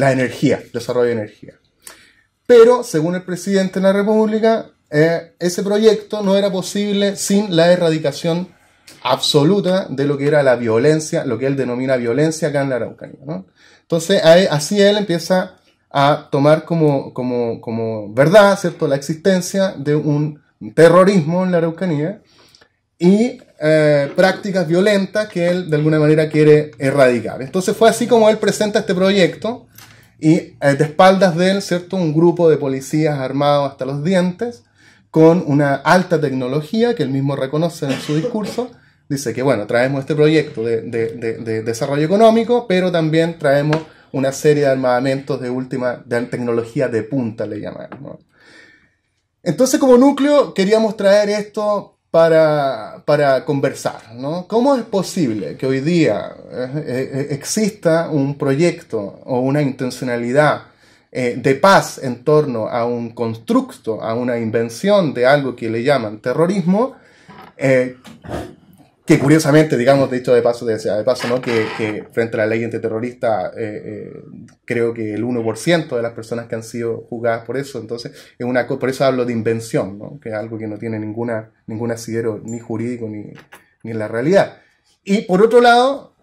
la energía, desarrollo de energía. Pero, según el presidente de la República, ese proyecto no era posible sin la erradicación absoluta de lo que era la violencia, lo que él denomina violencia acá en la Araucanía, ¿no? Entonces, así él empieza a tomar como verdad, ¿cierto?, la existencia de un terrorismo en la Araucanía y prácticas violentas que él de alguna manera quiere erradicar. Entonces fue así como él presenta este proyecto y de espaldas de él, ¿cierto?, un grupo de policías armados hasta los dientes con una alta tecnología que él mismo reconoce en su discurso. Dice que, bueno, traemos este proyecto de desarrollo económico, pero también traemos una serie de armamentos de tecnología de punta, le llaman, ¿no? Entonces, como núcleo, queríamos traer esto para conversar, ¿no? ¿Cómo es posible que hoy día exista un proyecto o una intencionalidad de paz en torno a un constructo, a una invención de algo que le llaman terrorismo, que curiosamente, digamos, dicho de paso, ¿no?, que frente a la ley antiterrorista creo que el 1% de las personas que han sido juzgadas por eso, entonces por eso hablo de invención, ¿no?, que es algo que no tiene ningún asidero ni jurídico ni en la realidad. Y por otro lado,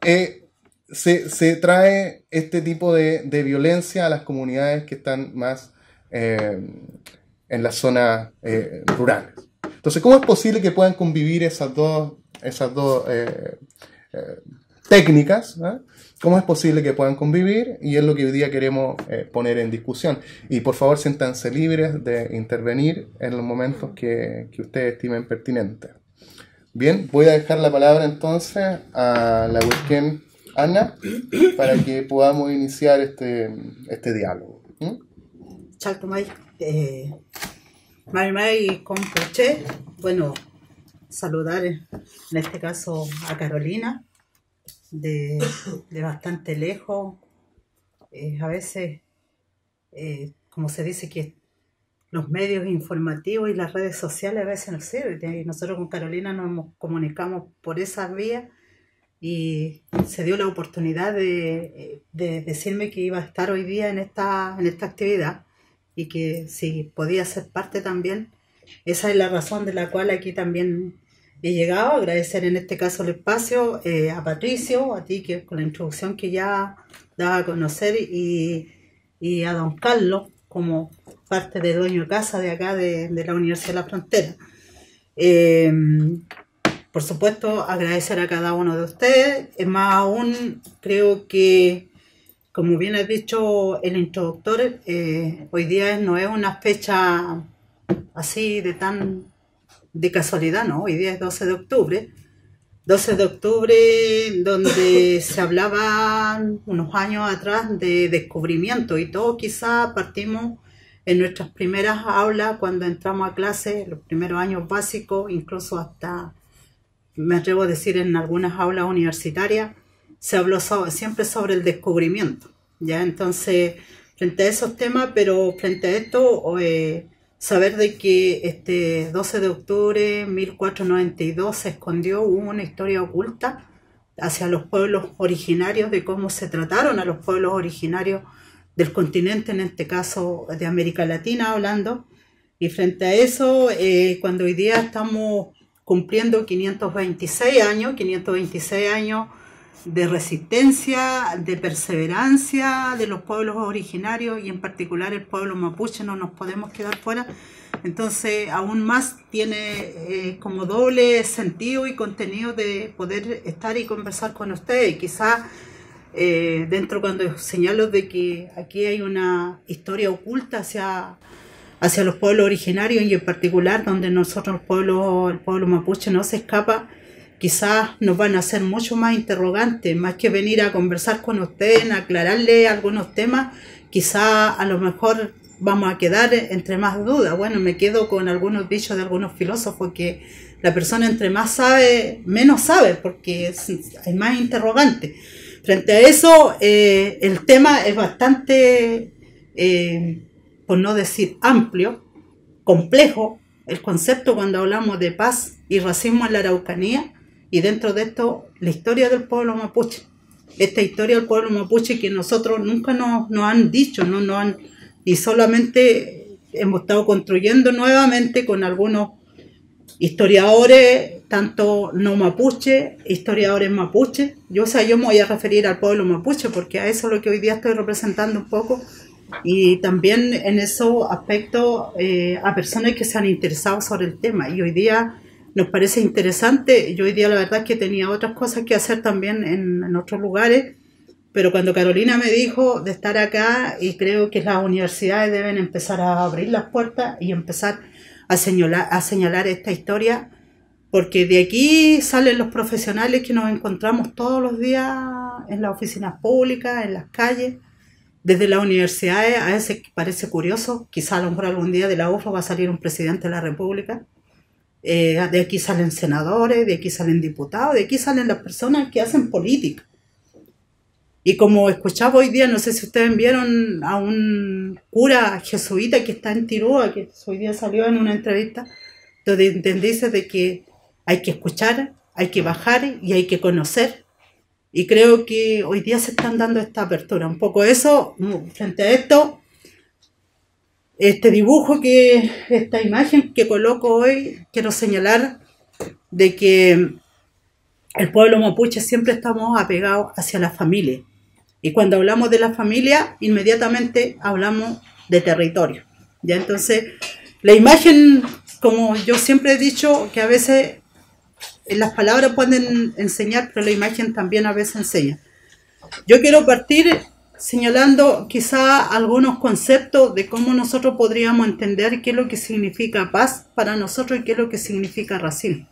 se trae este tipo de violencia a las comunidades que están más en las zonas rurales. Entonces, ¿cómo es posible que puedan convivir esas dos técnicas, ¿no? ¿Cómo es posible que puedan convivir? Y es lo que hoy día queremos poner en discusión. Y por favor, siéntanse libres de intervenir en los momentos que ustedes estimen pertinentes. Bien, voy a dejar la palabra entonces a la webcam Ana para que podamos iniciar este diálogo. Chaltumay, Marimay Compuche, bueno, saludar en este caso a Carolina, de bastante lejos. A veces, como se dice, que los medios informativos y las redes sociales a veces nos sirven. Y nosotros con Carolina nos comunicamos por esas vías y se dio la oportunidad de decirme que iba a estar hoy día en esta actividad y que si podía ser parte también. Esa es la razón de la cual aquí también he llegado. Agradecer en este caso el espacio a Patricio, a ti que con la introducción que ya daba a conocer y a don Carlos como parte de dueño de casa de acá de la Universidad de la Frontera. Por supuesto, agradecer a cada uno de ustedes. Más aún, creo que, como bien ha dicho el introductor, hoy día no es una fecha así de casualidad, ¿no? Hoy día es 12 de octubre. 12 de octubre, donde se hablaba unos años atrás de descubrimiento y todos quizás partimos en nuestras primeras aulas cuando entramos a clase, los primeros años básicos, incluso hasta, me atrevo a decir, en algunas aulas universitarias, se habló siempre sobre el descubrimiento, ¿ya? Entonces, frente a esos temas, pero frente a esto, saber de que este 12 de octubre de 1492 se escondió una historia oculta hacia los pueblos originarios, de cómo se trataron a los pueblos originarios del continente, en este caso de América Latina hablando, y frente a eso, cuando hoy día estamos cumpliendo 526 años de resistencia, de perseverancia de los pueblos originarios y en particular el pueblo mapuche, no nos podemos quedar fuera. Entonces aún más tiene como doble sentido y contenido de poder estar y conversar con ustedes. Y quizás dentro, cuando señalo de que aquí hay una historia oculta hacia los pueblos originarios y en particular donde nosotros el pueblo mapuche no se escapa, quizás nos van a hacer mucho más interrogantes, más que venir a conversar con ustedes, a aclararle algunos temas, quizás a lo mejor vamos a quedar entre más dudas. Bueno, me quedo con algunos dichos de algunos filósofos que la persona entre más sabe, menos sabe, porque hay más interrogantes. Frente a eso, el tema es bastante, por no decir amplio, complejo, el concepto cuando hablamos de paz y racismo en la Araucanía, y dentro de esto la historia del pueblo mapuche. esta historia del pueblo mapuche que nosotros nunca nos han dicho, y solamente hemos estado construyendo nuevamente con algunos historiadores, tanto no mapuche, historiadores mapuche. Yo me voy a referir al pueblo mapuche porque a eso es lo que hoy día estoy representando un poco, y también en esos aspectos a personas que se han interesado sobre el tema, y hoy día nos parece interesante. Yo hoy día la verdad es que tenía otras cosas que hacer también en otros lugares, pero cuando Carolina me dijo de estar acá, y creo que las universidades deben empezar a abrir las puertas y empezar a señalar esta historia, porque de aquí salen los profesionales que nos encontramos todos los días en las oficinas públicas, en las calles, desde las universidades. A veces parece curioso, quizá a lo mejor algún día de la UFRO va a salir un presidente de la República. De aquí salen senadores, de aquí salen diputados, de aquí salen las personas que hacen política. Y como escuchaba hoy día, no sé si ustedes vieron a un cura jesuita que está en Tirúa, que hoy día salió en una entrevista, donde dice de que hay que escuchar, hay que bajar y hay que conocer. Y creo que hoy día se están dando esta apertura. Un poco eso, frente a esto, este dibujo, esta imagen que coloco hoy, quiero señalar de que el pueblo mapuche siempre estamos apegados hacia la familia. Y cuando hablamos de la familia, inmediatamente hablamos de territorio. ¿Ya? Entonces, la imagen, como yo siempre he dicho, que a veces las palabras pueden enseñar, pero la imagen también a veces enseña. Yo quiero partir señalando quizá algunos conceptos de cómo nosotros podríamos entender qué es lo que significa paz para nosotros y qué es lo que significa racismo.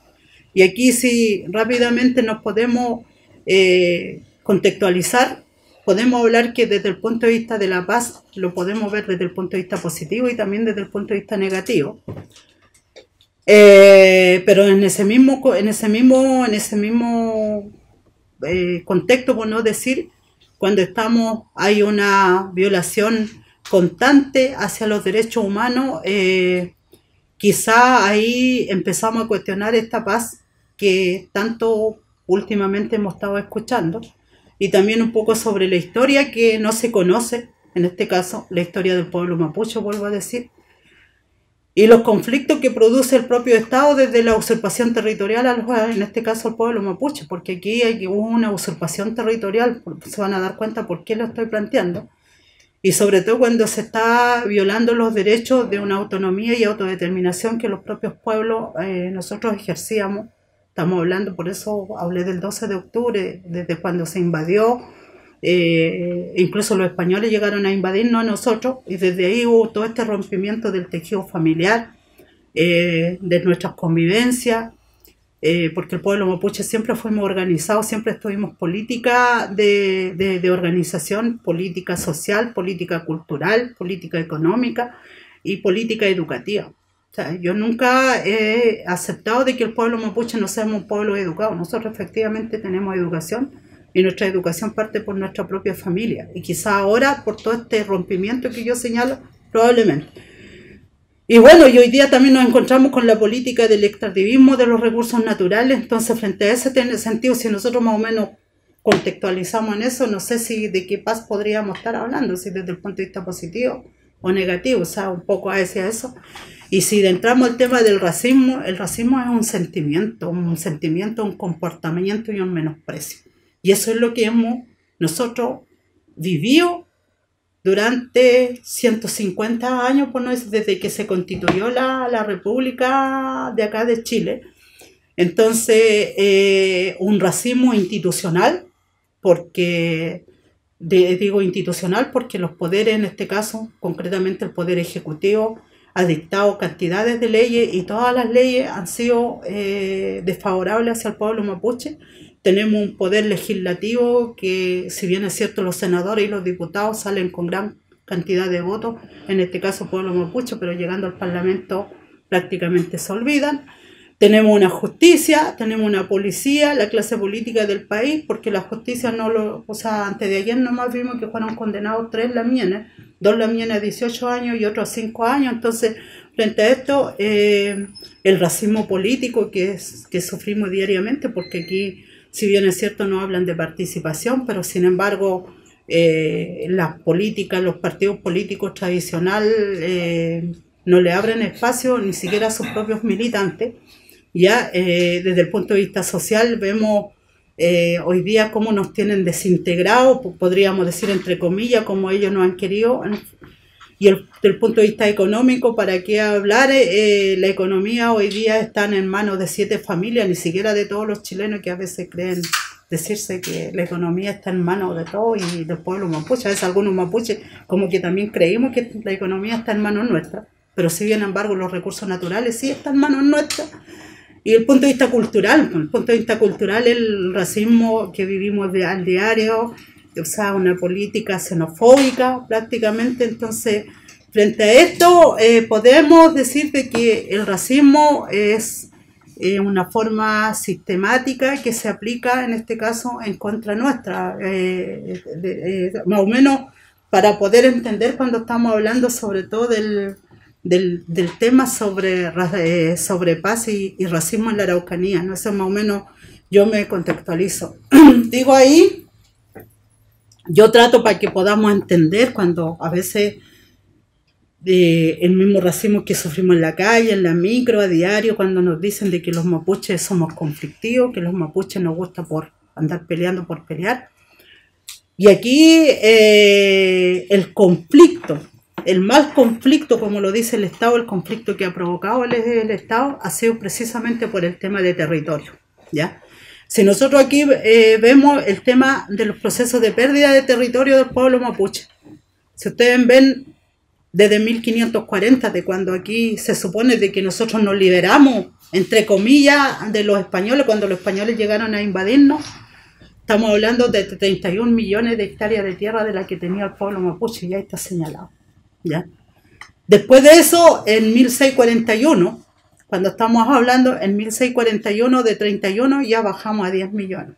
Y aquí si rápidamente nos podemos contextualizar, podemos hablar que desde el punto de vista de la paz lo podemos ver desde el punto de vista positivo y también desde el punto de vista negativo. Pero en ese mismo contexto, por no decir, cuando hay una violación constante hacia los derechos humanos, quizá ahí empezamos a cuestionar esta paz que tanto últimamente hemos estado escuchando, y también un poco sobre la historia que no se conoce, en este caso la historia del pueblo mapuche, vuelvo a decir, y los conflictos que produce el propio Estado desde la usurpación territorial, en este caso al pueblo mapuche, porque aquí hubo una usurpación territorial, se van a dar cuenta por qué lo estoy planteando, y sobre todo cuando se está violando los derechos de una autonomía y autodeterminación que los propios pueblos nosotros ejercíamos. Estamos hablando, por eso hablé del 12 de octubre, desde cuando se invadió, incluso los españoles llegaron a invadirnos a nosotros, y desde ahí hubo todo este rompimiento del tejido familiar, de nuestras convivencias, porque el pueblo mapuche siempre fuimos organizados, siempre estuvimos política de organización, política social, política cultural, política económica y política educativa. O sea, yo nunca he aceptado de que el pueblo mapuche no seamos un pueblo educado. Nosotros efectivamente tenemos educación, y nuestra educación parte por nuestra propia familia. Y quizá ahora, por todo este rompimiento que yo señalo, probablemente. Y bueno, y hoy día también nos encontramos con la política del extractivismo de los recursos naturales. Entonces, frente a ese sentido, si nosotros más o menos contextualizamos en eso, no sé si de qué paz podríamos estar hablando, si desde el punto de vista positivo o negativo, o sea, un poco hacia eso. Y si entramos al tema del racismo, el racismo es un sentimiento, un comportamiento y un menosprecio. Y eso es lo que hemos nosotros vivido durante 150 años, por no decir, desde que se constituyó la República de acá de Chile. Entonces, un racismo institucional, digo institucional porque los poderes, en este caso, concretamente el Poder Ejecutivo, ha dictado cantidades de leyes, y todas las leyes han sido desfavorables hacia el pueblo mapuche. Tenemos un poder legislativo que, si bien es cierto, los senadores y los diputados salen con gran cantidad de votos, en este caso pueblo mapuche, pero llegando al Parlamento prácticamente se olvidan. Tenemos una justicia, tenemos una policía, la clase política del país, porque la justicia antes de ayer nomás vimos que fueron condenados 3 lamienes, 2 lamienes a 18 años y otros a 5 años. Entonces, frente a esto, el racismo político que sufrimos diariamente, porque aquí Si bien es cierto, no hablan de participación, pero sin embargo, las políticas, los partidos políticos tradicionales no le abren espacio ni siquiera a sus propios militantes. Ya desde el punto de vista social vemos hoy día cómo nos tienen desintegrados, podríamos decir entre comillas, como ellos nos han querido. Y desde el punto de vista económico, ¿para qué hablar? La economía hoy día está en manos de 7 familias, ni siquiera de todos los chilenos, que a veces creen decirse que la economía está en manos de todos y del pueblo mapuche. A veces algunos mapuches como que también creímos que la economía está en manos nuestras, pero si bien embargo los recursos naturales sí están en manos nuestras. Y el punto de vista cultural, el racismo que vivimos al diario, o sea, una política xenofóbica prácticamente. Entonces, frente a esto, podemos decir de que el racismo es una forma sistemática que se aplica en este caso en contra nuestra, más o menos para poder entender cuando estamos hablando sobre todo del tema sobre paz y racismo en la Araucanía, ¿no? Eso más o menos yo me contextualizo. Digo ahí, yo trato para que podamos entender cuando a veces el mismo racismo que sufrimos en la calle, en la micro, a diario, cuando nos dicen de que los mapuches somos conflictivos, que los mapuches nos gusta por andar peleando por pelear. Y aquí el conflicto, el mal conflicto, como lo dice el Estado, el conflicto que ha provocado el Estado ha sido precisamente por el tema de territorio, ¿ya? Si nosotros aquí vemos el tema de los procesos de pérdida de territorio del pueblo mapuche, si ustedes ven desde 1540, de cuando aquí se supone de que nosotros nos liberamos, entre comillas, de los españoles, cuando los españoles llegaron a invadirnos, estamos hablando de 31 millones de hectáreas de tierra de la que tenía el pueblo mapuche, ya está señalado, ¿ya? Después de eso, en 1641, cuando estamos hablando en 1641 de 31 ya bajamos a 10 millones,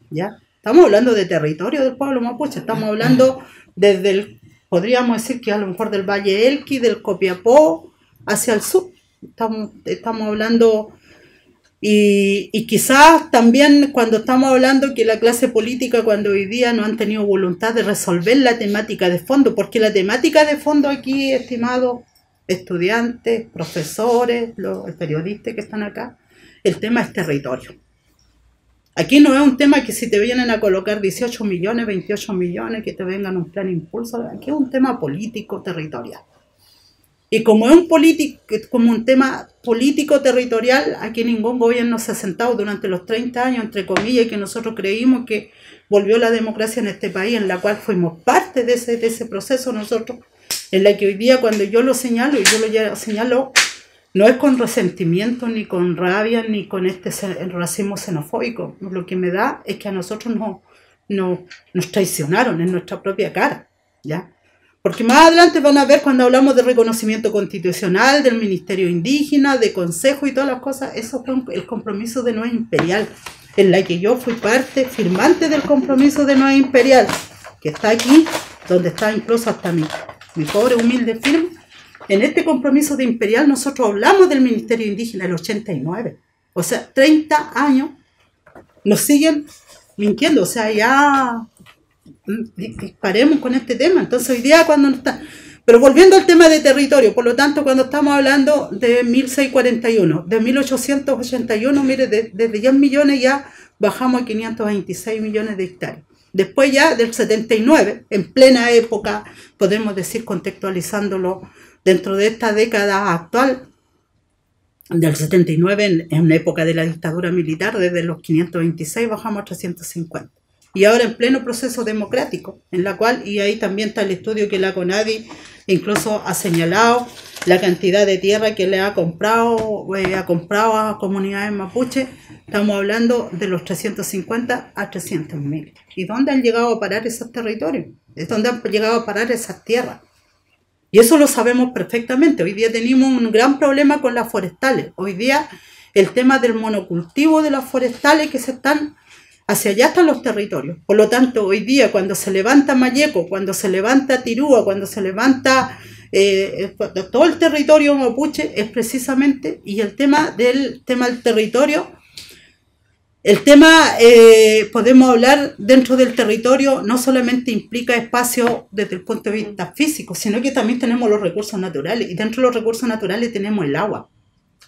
¿ya? Estamos hablando de territorio del pueblo mapuche, estamos hablando desde el, podríamos decir que a lo mejor del Valle Elqui, del Copiapó, hacia el sur, estamos hablando, y quizás también cuando estamos hablando que la clase política cuando hoy día no han tenido voluntad de resolver la temática de fondo, porque la temática de fondo aquí, estimados estudiantes, profesores, los periodistas que están acá, el tema es territorio. Aquí no es un tema que si te vienen a colocar 18 millones, 28 millones, que te vengan un plan impulso, aquí es un tema político territorial. Y como es un tema político territorial, aquí ningún gobierno se ha sentado durante los 30 años, entre comillas, que nosotros creímos que volvió la democracia en este país, en la cual fuimos parte de ese proceso nosotros, en la que hoy día cuando yo lo señalo, y yo lo señalo, no es con resentimiento, ni con rabia, ni con el racismo xenofóbico. Lo que me da es que a nosotros nos traicionaron en nuestra propia cara, ¿ya? Porque más adelante van a ver cuando hablamos de reconocimiento constitucional, del Ministerio Indígena, de Consejo y todas las cosas, eso fue el compromiso de Nueva Imperial, en la que yo fui parte firmante del compromiso de Nueva Imperial, que está aquí, donde está incluso hasta mi pobre humilde firma. En este compromiso de Imperial nosotros hablamos del Ministerio Indígena del 89. O sea, 30 años nos siguen mintiendo. O sea, ya disparemos con este tema. Entonces hoy día cuando no está... Pero volviendo al tema de territorio, por lo tanto, cuando estamos hablando de 1641, de 1881, mire, desde 10 millones ya bajamos a 526 millones de hectáreas. Después ya del 79, en plena época, podemos decir contextualizándolo dentro de esta década actual, del 79, en una época de la dictadura militar, desde los 526 bajamos a 350. Y ahora en pleno proceso democrático, en la cual, y ahí también está el estudio que la CONADI incluso ha señalado, la cantidad de tierra que le ha comprado a comunidades mapuche, estamos hablando de los 350 a 300.000. ¿Y dónde han llegado a parar esos territorios? ¿Dónde han llegado a parar esas tierras? Y eso lo sabemos perfectamente. Hoy día tenemos un gran problema con las forestales. Hoy día el tema del monocultivo de las forestales que se están... Hacia allá están los territorios. Por lo tanto, hoy día cuando se levanta Mayeco, cuando se levanta Tirúa, cuando se levanta todo el territorio mapuche, es precisamente, y el tema del territorio El tema, podemos hablar dentro del territorio, no solamente implica espacio desde el punto de vista físico, sino que también tenemos los recursos naturales, y dentro de los recursos naturales tenemos el agua.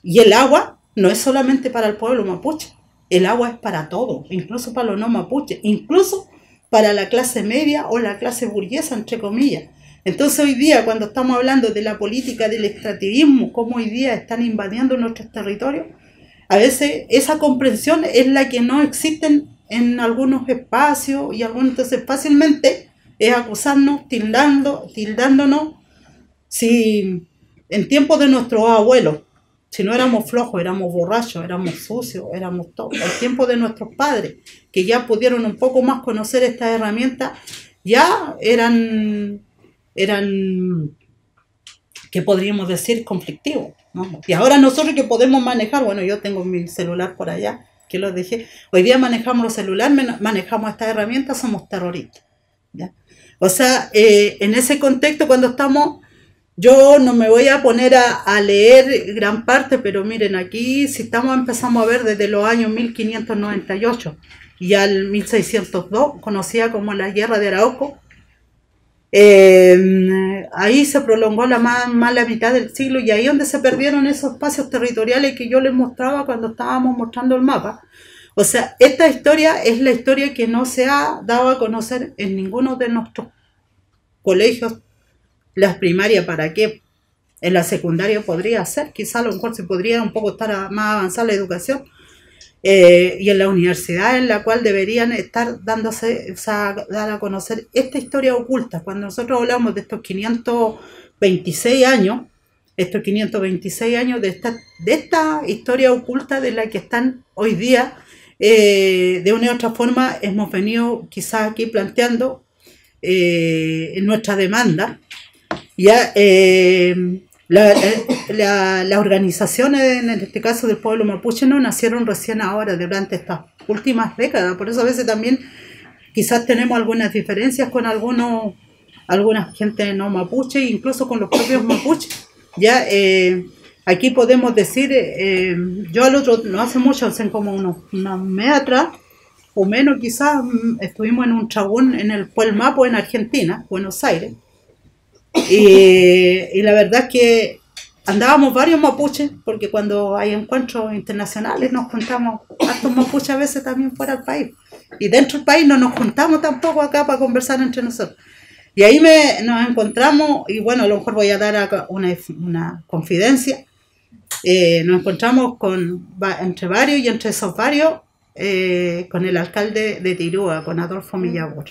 Y el agua no es solamente para el pueblo mapuche, el agua es para todos, incluso para los no mapuches, incluso para la clase media o la clase burguesa, entre comillas. Entonces hoy día, cuando estamos hablando de la política del extractivismo, cómo hoy día están invadiendo nuestros territorios, a veces esa comprensión es la que no existe en algunos espacios, y algunos, entonces fácilmente es acusarnos, tildándonos, si en tiempos de nuestros abuelos, si no éramos flojos, éramos borrachos, éramos sucios, éramos todo. El tiempo de nuestros padres, que ya pudieron un poco más conocer estas herramientas, ya eran ¿qué podríamos decir? Conflictivos, ¿no? Y ahora nosotros que podemos manejar, bueno, yo tengo mi celular por allá, que lo dejé, hoy día manejamos los celulares, manejamos estas herramientas, somos terroristas, ¿ya? O sea, en ese contexto, cuando estamos, yo no me voy a poner a leer gran parte, pero miren, aquí si empezamos a ver desde los años 1598 y al 1602, conocida como la Guerra de Arauco, ahí se prolongó más la mitad del siglo, y ahí donde se perdieron esos espacios territoriales que yo les mostraba cuando estábamos mostrando el mapa. O sea, esta historia es la historia que no se ha dado a conocer en ninguno de nuestros colegios. Las primarias, ¿para qué? En la secundaria podría ser, quizá a lo mejor se podría un poco estar más avanzada la educación, y en la universidad, en la cual deberían estar dándose, o sea, dar a conocer esta historia oculta. Cuando nosotros hablamos de estos 526 años, de esta historia oculta de la que están hoy día, de una u otra forma hemos venido quizás aquí planteando en nuestra demanda. Ya las organizaciones, en este caso del pueblo mapuche, no nacieron recién ahora, durante estas últimas décadas. Por eso a veces también quizás tenemos algunas diferencias con alguna gente no mapuche, incluso con los propios mapuches. Ya aquí podemos decir, yo no hace mucho, hace como unos meses atrás, o menos quizás, estuvimos en un tragún en el Puelmapo, en Argentina, Buenos Aires. Y la verdad es que andábamos varios mapuches, porque cuando hay encuentros internacionales nos juntamos hartos mapuches a veces también fuera del país, y dentro del país no nos juntamos tampoco acá para conversar entre nosotros. Y ahí nos encontramos, y bueno, a lo mejor voy a dar una confidencia, nos encontramos entre varios, y entre esos varios con el alcalde de Tirúa, con Adolfo Millabur.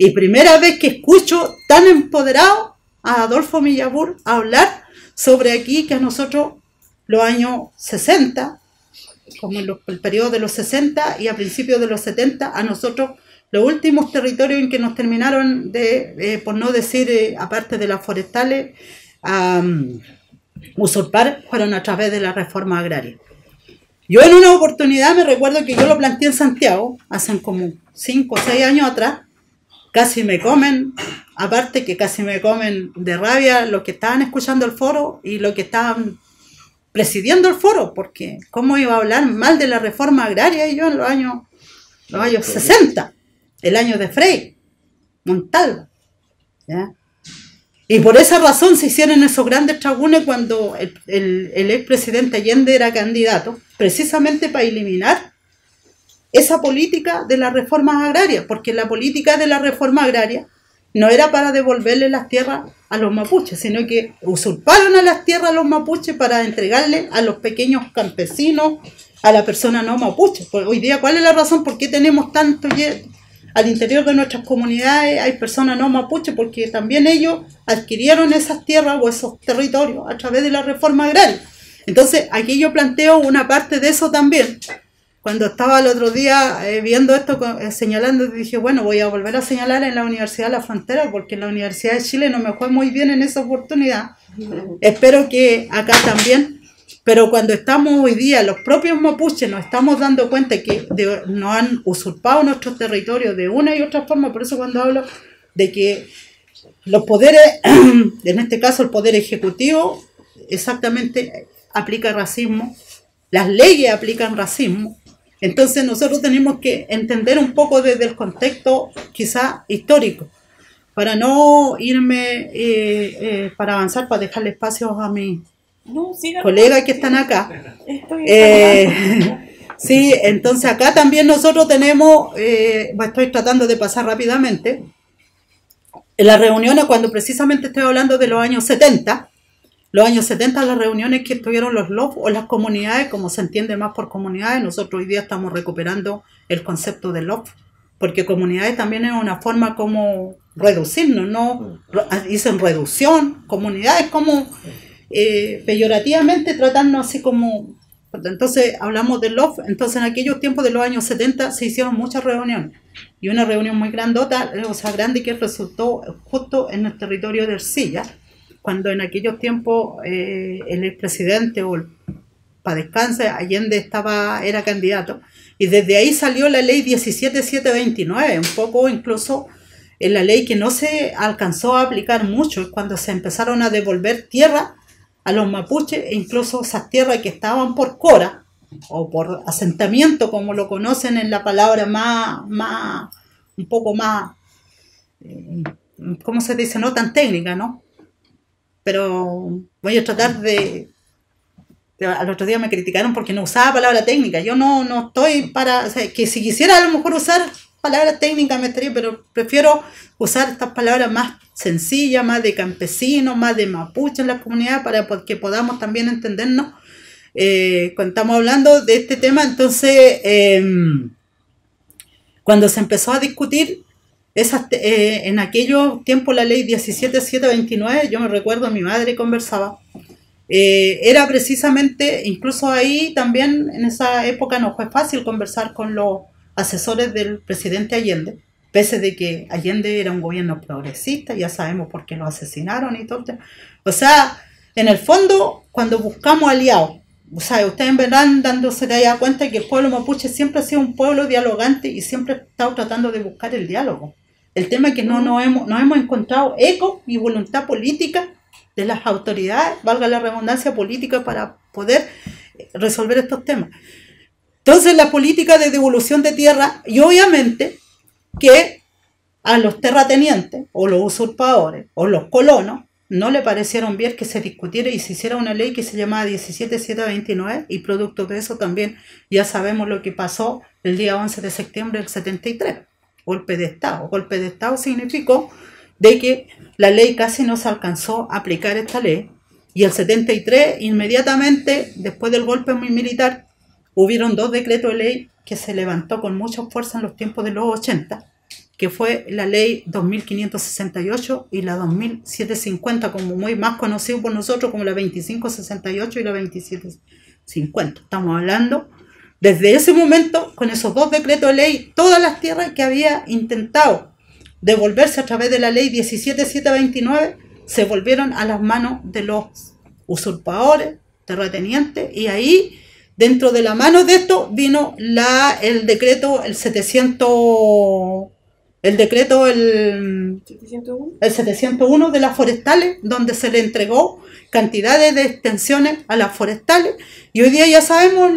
Y primera vez que escucho tan empoderado a Adolfo Millabur hablar sobre aquí, que a nosotros los años 60, como el periodo de los 60 y a principios de los 70, a nosotros los últimos territorios en que nos terminaron de, por no decir, aparte de las forestales, usurpar, fueron a través de la reforma agraria. Yo en una oportunidad me recuerdo que yo lo planteé en Santiago, hace como 5 o 6 años atrás. Casi me comen, aparte que casi me comen de rabia los que estaban escuchando el foro y los que estaban presidiendo el foro, porque cómo iba a hablar mal de la reforma agraria, y yo en los años 60, el año de Frei, Montalva, ¿ya? Y por esa razón se hicieron esos grandes tragunes cuando el expresidente Allende era candidato, precisamente para eliminar esa política de las reformas agrarias, porque la política de la reforma agraria no era para devolverle las tierras a los mapuches, sino que usurparon a las tierras a los mapuches para entregarle a los pequeños campesinos, a la persona no mapuche. Pues hoy día, ¿cuál es la razón por qué tenemos tanto al interior de nuestras comunidades? Hay personas no mapuches porque también ellos adquirieron esas tierras o esos territorios a través de la reforma agraria. Entonces, aquí yo planteo una parte de eso también. Cuando estaba el otro día viendo esto, señalando, dije, bueno, voy a volver a señalar en la Universidad de la Frontera, porque en la Universidad de Chile no me fue muy bien en esa oportunidad. Espero que acá también. Pero cuando estamos hoy día, los propios mapuches nos estamos dando cuenta que nos han usurpado nuestros territorios de una y otra forma. Por eso cuando hablo de que los poderes, en este caso el poder ejecutivo, exactamente aplica racismo, las leyes aplican racismo, Entonces nosotros tenemos que entender un poco desde el contexto quizá histórico, para no irme, para avanzar, para dejarle espacio a mis colegas que están acá. Sí, entonces acá también nosotros tenemos, estoy tratando de pasar rápidamente, en las reuniones, cuando precisamente estoy hablando de los años 70, las reuniones que estuvieron los LOF o las comunidades, como se entiende más por comunidades, nosotros hoy día estamos recuperando el concepto de LOF, porque comunidades también es una forma como reducirnos, ¿no? Dicen reducción, comunidades como peyorativamente tratarnos así como... Entonces hablamos de LOF, entonces en aquellos tiempos de los años 70 se hicieron muchas reuniones, y una reunión muy grandota, o sea, grande, que resultó justo en el territorio de Ercilla, cuando en aquellos tiempos el expresidente, o para descanse, Allende era candidato, y desde ahí salió la ley 17729, un poco incluso en la ley que no se alcanzó a aplicar mucho, es cuando se empezaron a devolver tierra a los mapuches, e incluso esas tierras que estaban por cora, o por asentamiento, como lo conocen en la palabra un poco más, ¿cómo se dice? No tan técnica, ¿no? Pero voy a tratar al otro día me criticaron porque no usaba palabra técnica. Yo no estoy para, o sea, que si quisiera a lo mejor usar palabras técnicas me estaría, pero prefiero usar estas palabras más sencillas, más de campesinos, más de mapuche en la comunidad, para que podamos también entendernos cuando estamos hablando de este tema. Entonces, cuando se empezó a discutir en aquellos tiempos la ley 17729, yo me recuerdo, mi madre conversaba, era precisamente, incluso ahí también en esa época no fue fácil conversar con los asesores del presidente Allende, pese de que Allende era un gobierno progresista, ya sabemos por qué lo asesinaron y todo. O sea, en el fondo, cuando buscamos aliados, o sea, ustedes verán dándose de ahí cuenta que el pueblo mapuche siempre ha sido un pueblo dialogante y siempre ha estado tratando de buscar el diálogo. El tema es que no hemos encontrado eco y voluntad política de las autoridades, valga la redundancia política, para poder resolver estos temas. Entonces, la política de devolución de tierra, y obviamente que a los terratenientes, o los usurpadores, o los colonos, no le parecieron bien que se discutiera y se hiciera una ley que se llamaba 17729, y producto de eso también ya sabemos lo que pasó el día 11 de septiembre del 73. Golpe de Estado. Golpe de Estado significó de que la ley casi no se alcanzó a aplicar esta ley, y el 73, inmediatamente después del golpe militar, hubieron 2 decretos de ley que se levantó con mucha fuerza en los tiempos de los 80, que fue la ley 2568 y la 2750, como muy más conocido por nosotros como la 2568 y la 2750. Estamos hablando, desde ese momento, con esos 2 decretos de ley, todas las tierras que había intentado devolverse a través de la ley 17729 se volvieron a las manos de los usurpadores, terratenientes, y ahí, dentro de la mano de esto, vino el decreto, el 701 de las forestales, donde se le entregó cantidades de extensiones a las forestales, y hoy día ya sabemos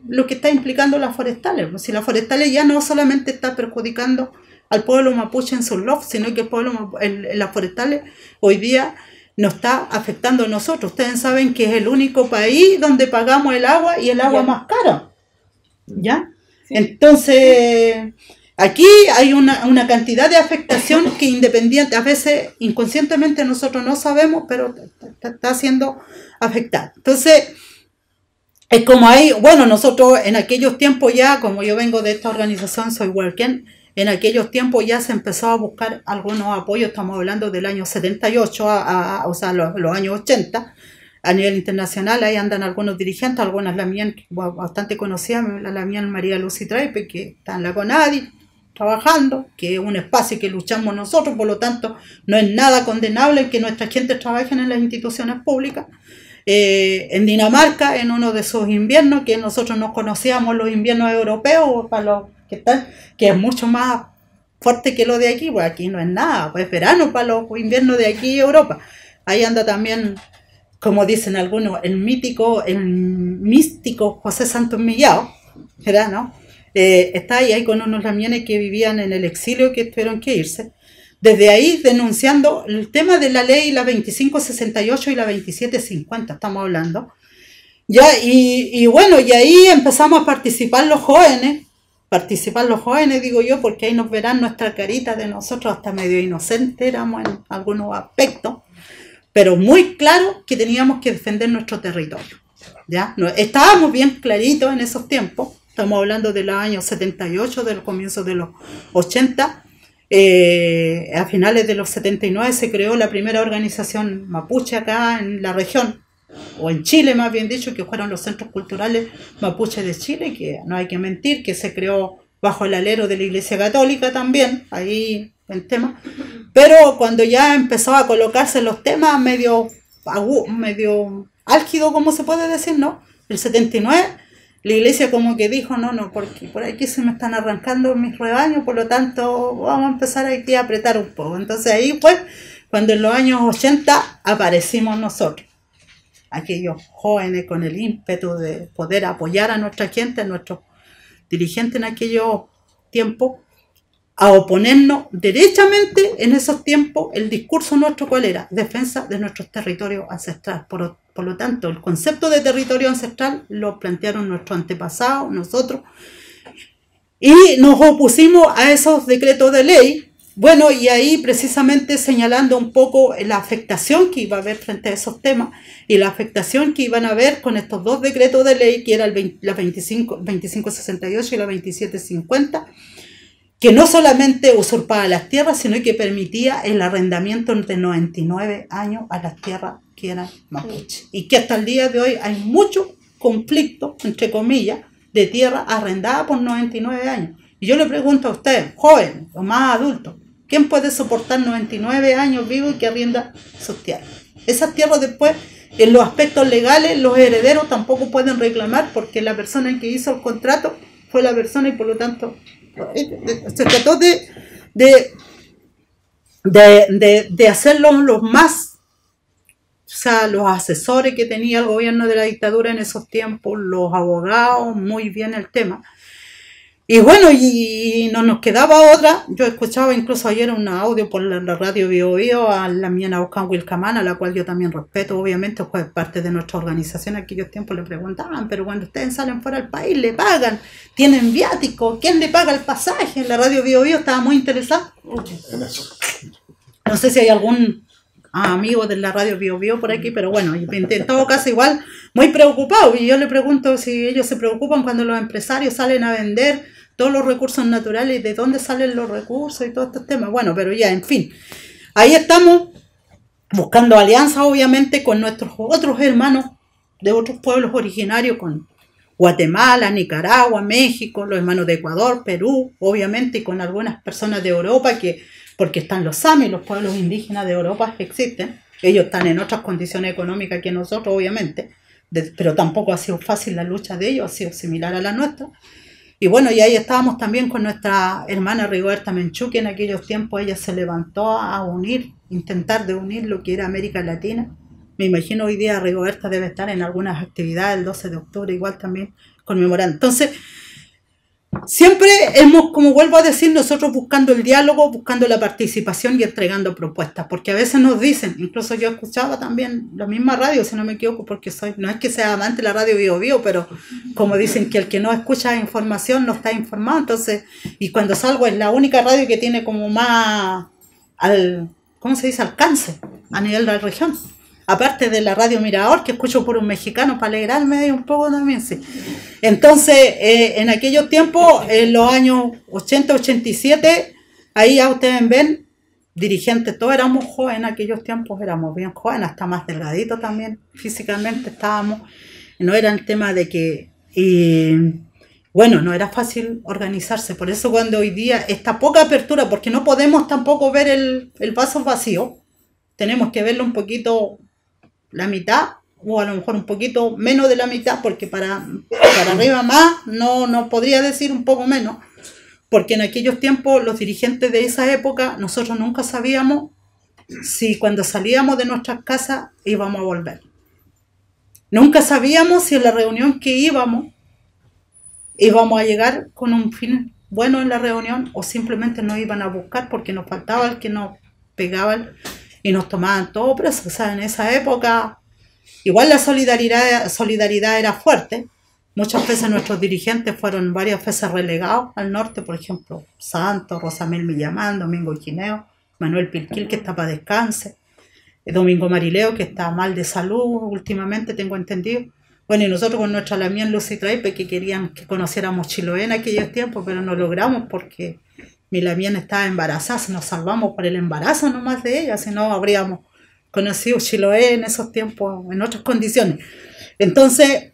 lo que está implicando las forestales. Si las forestales ya no solamente está perjudicando al pueblo mapuche en sus LOF, sino que el pueblo, las forestales hoy día nos está afectando a nosotros. Ustedes saben que es el único país donde pagamos el agua, y el agua más cara, ¿ya? Sí. Entonces, aquí hay una cantidad de afectación que independiente, a veces inconscientemente nosotros no sabemos, pero está siendo afectada. Entonces, es como ahí, bueno, nosotros en aquellos tiempos ya, como yo vengo de esta organización, soy Working, en aquellos tiempos ya se empezó a buscar algunos apoyos, estamos hablando del año 78, o sea, los años 80, a nivel internacional. Ahí andan algunos dirigentes, algunas la mía, bastante conocida, la mía María Lucy Traipe, que está en la CONADI, trabajando, que es un espacio que luchamos nosotros, por lo tanto, no es nada condenable que nuestra gente trabaje en las instituciones públicas. En Dinamarca, en uno de sus inviernos, que nosotros nos conocíamos los inviernos europeos, para los que están, que es mucho más fuerte que lo de aquí, pues aquí no es nada, pues es verano para los inviernos de aquí Europa. Ahí anda también, como dicen algunos, el místico José Santos Millao, ¿verdad, no? Está ahí con unos lamienes que vivían en el exilio que tuvieron que irse. Desde ahí denunciando el tema de la ley, la 2568 y la 2750, estamos hablando. Ya, y bueno, y ahí empezamos a participar los jóvenes, digo yo, porque ahí nos verán nuestra carita de nosotros hasta medio inocente, éramos en algunos aspectos, pero muy claro que teníamos que defender nuestro territorio. ¿Ya? Estábamos bien claritos en esos tiempos, estamos hablando de los años 78, de los comienzos de los 80, a finales de los 79 se creó la primera organización mapuche acá en la región, o en Chile más bien dicho, que fueron los centros culturales mapuche de Chile, que no hay que mentir, que se creó bajo el alero de la Iglesia Católica también, ahí en tema, pero cuando ya empezó a colocarse los temas medio álgido, como se puede decir, ¿no? El 79, la iglesia como que dijo, no, porque por aquí se me están arrancando mis rebaños, por lo tanto vamos a empezar aquí a apretar un poco. Entonces ahí fue cuando en los años 80 aparecimos nosotros, aquellos jóvenes con el ímpetu de poder apoyar a nuestra gente, a nuestros dirigentes en aquellos tiempos, a oponernos derechamente en esos tiempos. El discurso nuestro, ¿cuál era? Defensa de nuestros territorios ancestrales. Por lo tanto, el concepto de territorio ancestral lo plantearon nuestros antepasados, nosotros, y nos opusimos a esos decretos de ley. Bueno, y ahí precisamente señalando un poco la afectación que iba a haber frente a esos temas y la afectación que iban a haber con estos dos decretos de ley, que era la 2568 y la 2750, que no solamente usurpaba las tierras, sino que permitía el arrendamiento de 99 años a las tierras que eran mapuche. Y que hasta el día de hoy hay mucho conflicto, entre comillas, de tierra arrendada por 99 años. Y yo le pregunto a ustedes, jóvenes o más adultos, ¿quién puede soportar 99 años vivos y que arrienda sus tierras? Esas tierras después, en los aspectos legales, los herederos tampoco pueden reclamar porque la persona que hizo el contrato fue la persona y por lo tanto se trató de hacerlo los más, o sea, los asesores que tenía el gobierno de la dictadura en esos tiempos, los abogados, muy bien el tema. Y bueno, y no nos quedaba otra. Yo escuchaba incluso ayer un audio por la radio Bio Bio a la Miana Oscan Wilcamán, a la cual yo también respeto, obviamente, fue parte de nuestra organización. En aquellos tiempos le preguntaban, pero cuando ustedes salen fuera del país, ¿le pagan? ¿Tienen viático? ¿Quién le paga el pasaje? En la radio Bio Bio estaba muy interesada. No sé si hay algún amigo de la radio Bio Bio por aquí, pero bueno, en todo caso igual muy preocupado. Y yo le pregunto si ellos se preocupan cuando los empresarios salen a vender todos los recursos naturales y de dónde salen los recursos y todos estos temas. Bueno, pero ya, en fin, ahí estamos buscando alianzas, obviamente, con nuestros otros hermanos de otros pueblos originarios, con Guatemala, Nicaragua, México, los hermanos de Ecuador, Perú, obviamente, y con algunas personas de Europa, porque están los Sami, los pueblos indígenas de Europa que existen. Ellos están en otras condiciones económicas que nosotros, obviamente, pero tampoco ha sido fácil la lucha de ellos, ha sido similar a la nuestra. Y bueno, y ahí estábamos también con nuestra hermana Rigoberta Menchú, que en aquellos tiempos ella se levantó a intentar de unir lo que era América Latina. Me imagino hoy día Rigoberta debe estar en algunas actividades, el 12 de octubre igual también conmemorando. Entonces, siempre hemos, como vuelvo a decir, nosotros buscando el diálogo, buscando la participación y entregando propuestas, porque a veces nos dicen, incluso yo escuchaba también la misma radio, si no me equivoco, porque no es que sea amante de la radio Bio Bio, pero como dicen que el que no escucha información no está informado. Entonces, y cuando salgo es la única radio que tiene como más, ¿cómo se dice?, alcance a nivel de la región. Aparte de la radio Mirador, que escucho por un mexicano para alegrarme un poco también, sí. Entonces, en aquellos tiempos, en los años 80, 87, ahí ya ustedes ven, dirigentes, todos éramos jóvenes en aquellos tiempos, éramos bien jóvenes, hasta más delgaditos también, físicamente estábamos, no era el tema de que, bueno, no era fácil organizarse, por eso cuando hoy día esta poca apertura, porque no podemos tampoco ver el vaso vacío, tenemos que verlo un poquito la mitad, o a lo mejor un poquito menos de la mitad, porque para arriba más, no podría decir un poco menos, porque en aquellos tiempos los dirigentes de esa época, nosotros nunca sabíamos si cuando salíamos de nuestras casas íbamos a volver. Nunca sabíamos si en la reunión que íbamos íbamos a llegar con un fin bueno en la reunión o simplemente nos iban a buscar porque nos faltaba el que nos pegaban y nos tomaban todo preso. O sea, en esa época igual la solidaridad era fuerte. Muchas veces nuestros dirigentes fueron varias veces relegados al norte, por ejemplo, Santos, Rosamel Millamán, Domingo Quineo, Manuel Pilquil, que está para descanse, Domingo Marileo, que está mal de salud últimamente, tengo entendido. Bueno, y nosotros con nuestra Lamien Lucy Traipe, que querían que conociéramos Chiloé en aquellos tiempos, pero no logramos porque mi Lamien estaba embarazada, nos salvamos por el embarazo nomás de ella, si no habríamos conocido Chiloé en esos tiempos, en otras condiciones. Entonces,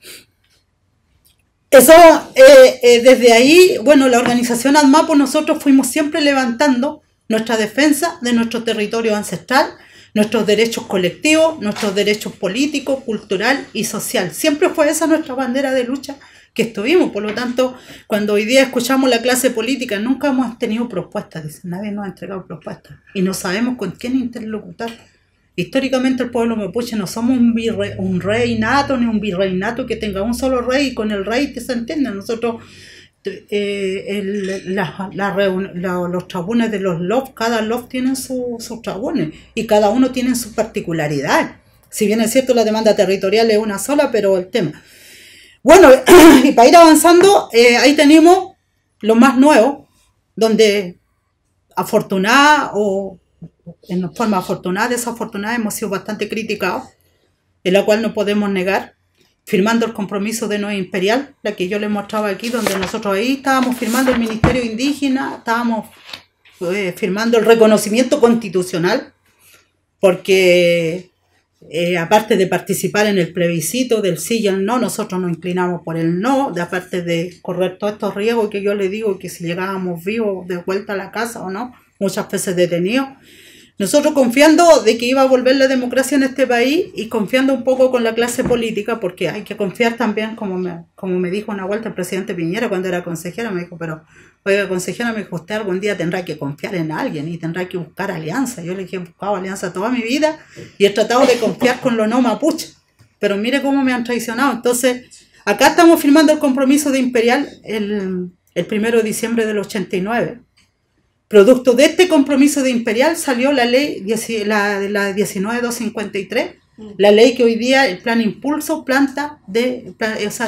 eso, desde ahí, bueno, la organización ADMAPO, nosotros fuimos siempre levantando nuestra defensa de nuestro territorio ancestral, nuestros derechos colectivos, nuestros derechos políticos, cultural y social. Siempre fue esa nuestra bandera de lucha que estuvimos. Por lo tanto, cuando hoy día escuchamos la clase política, nunca hemos tenido propuestas, dicen, nadie nos ha entregado propuestas y no sabemos con quién interlocutar. Históricamente el pueblo mapuche no somos un reinato ni un virreinato que tenga un solo rey y con el rey que se entiende. Nosotros, los trabunes de los LOF, cada LOF tiene sus trabunes y cada uno tiene sus particularidades. Si bien es cierto la demanda territorial es una sola, pero el tema. Bueno, y para ir avanzando, ahí tenemos lo más nuevo, donde afortunada o en forma afortunada, desafortunada, hemos sido bastante criticados, en la cual no podemos negar, firmando el compromiso de no imperial, la que yo les mostraba aquí, donde nosotros ahí estábamos firmando el Ministerio Indígena, estábamos firmando el reconocimiento constitucional, porque aparte de participar en el plebiscito del sí y el no, nosotros nos inclinamos por el no, de aparte de correr todos estos riesgos que yo les digo, que si llegábamos vivos de vuelta a la casa o no, muchas veces detenidos. Nosotros confiando de que iba a volver la democracia en este país y confiando un poco con la clase política, porque hay que confiar también, como me dijo una vuelta el presidente Piñera cuando era consejera, me dijo, pero, oiga, consejera, me dijo, usted algún día tendrá que confiar en alguien y tendrá que buscar alianza. Yo le dije, he buscado alianza toda mi vida y he tratado de confiar con los no mapuche, pero mire cómo me han traicionado. Entonces, acá estamos firmando el compromiso de Imperial el 1 de diciembre del 89. Producto de este compromiso de Imperial salió la ley, la 19253, la ley que hoy día el plan Impulso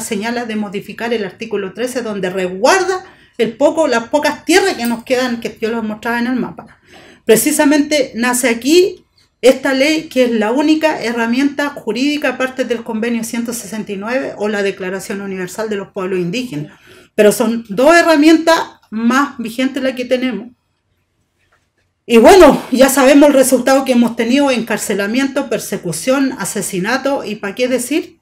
señala de modificar el artículo 13, donde resguarda las pocas tierras que nos quedan, que yo les mostraba en el mapa. Precisamente nace aquí esta ley, que es la única herramienta jurídica aparte del convenio 169 o la Declaración Universal de los Pueblos Indígenas. Pero son dos herramientas más vigentes las que tenemos. Y bueno, ya sabemos el resultado que hemos tenido: encarcelamiento, persecución, asesinato y para qué decir.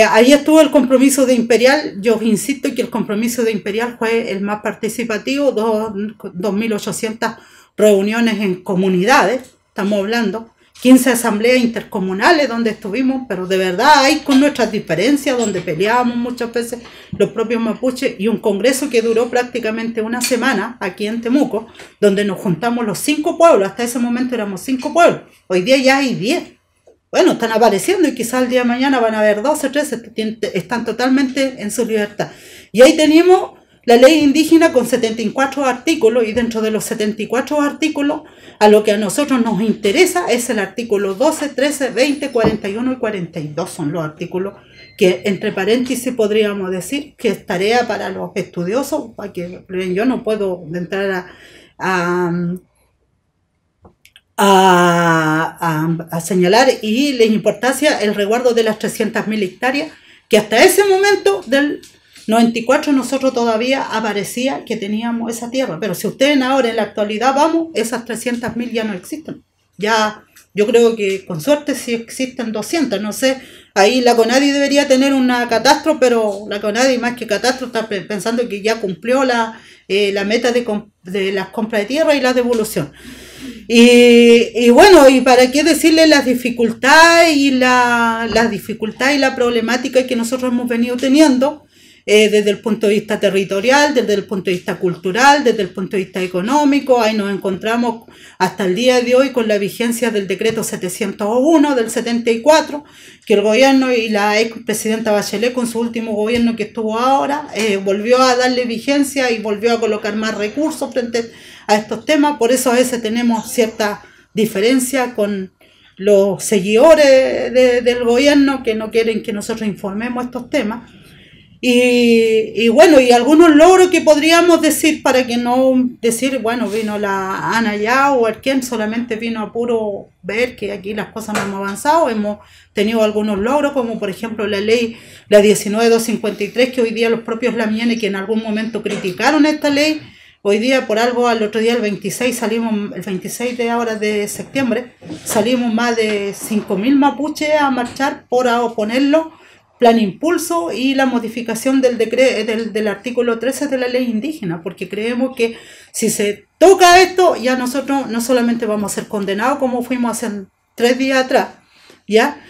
Ahí estuvo el compromiso de Imperial. Yo insisto que el compromiso de Imperial fue el más participativo, 2.800 reuniones en comunidades, estamos hablando, 15 asambleas intercomunales donde estuvimos, pero de verdad ahí con nuestras diferencias, donde peleábamos muchas veces los propios mapuches, y un congreso que duró prácticamente una semana aquí en Temuco, donde nos juntamos los 5 pueblos. Hasta ese momento éramos 5 pueblos, hoy día ya hay 10. Bueno, están apareciendo y quizás el día de mañana van a haber 12, 13, están totalmente en su libertad. Y ahí tenemos la ley indígena con 74 artículos, y dentro de los 74 artículos, a lo que a nosotros nos interesa es el artículo 12, 13, 20, 41 y 42. Son los artículos que, entre paréntesis, podríamos decir que es tarea para los estudiosos, para que yo no puedo entrar a señalar, y la importancia, el resguardo de las 300.000 hectáreas, que hasta ese momento del 94 nosotros todavía aparecía que teníamos esa tierra, pero si ustedes ahora en la actualidad vamos, esas 300.000 ya no existen. Ya yo creo que con suerte sí existen 200, no sé, ahí la CONADI debería tener una catastro, pero la CONADI más que catastro está pensando que ya cumplió la meta de las compras de tierra y la devolución. Y bueno, y para qué decirle las dificultades y la problemática que nosotros hemos venido teniendo. desde el punto de vista territorial, desde el punto de vista cultural, desde el punto de vista económico. Ahí nos encontramos hasta el día de hoy con la vigencia del decreto 701 del 74, que el gobierno y la expresidenta Bachelet con su último gobierno que estuvo ahora, volvió a darle vigencia y volvió a colocar más recursos frente a estos temas. Por eso a veces tenemos cierta diferencia con los seguidores del gobierno que no quieren que nosotros informemos estos temas. Y bueno, y algunos logros que podríamos decir, para que no decir, bueno, vino la Ana ya o Arquén, solamente vino a puro ver que aquí las cosas no hemos avanzado. Hemos tenido algunos logros, como por ejemplo la ley, la 19253, que hoy día los propios lamienes que en algún momento criticaron esta ley, hoy día por algo, al otro día el 26 de septiembre, salimos más de 5.000 mapuches a marchar por oponerlo. Plan impulso y la modificación del artículo 13 de la ley indígena, porque creemos que si se toca esto, ya nosotros no solamente vamos a ser condenados como fuimos hace 3 días atrás, ¿ya?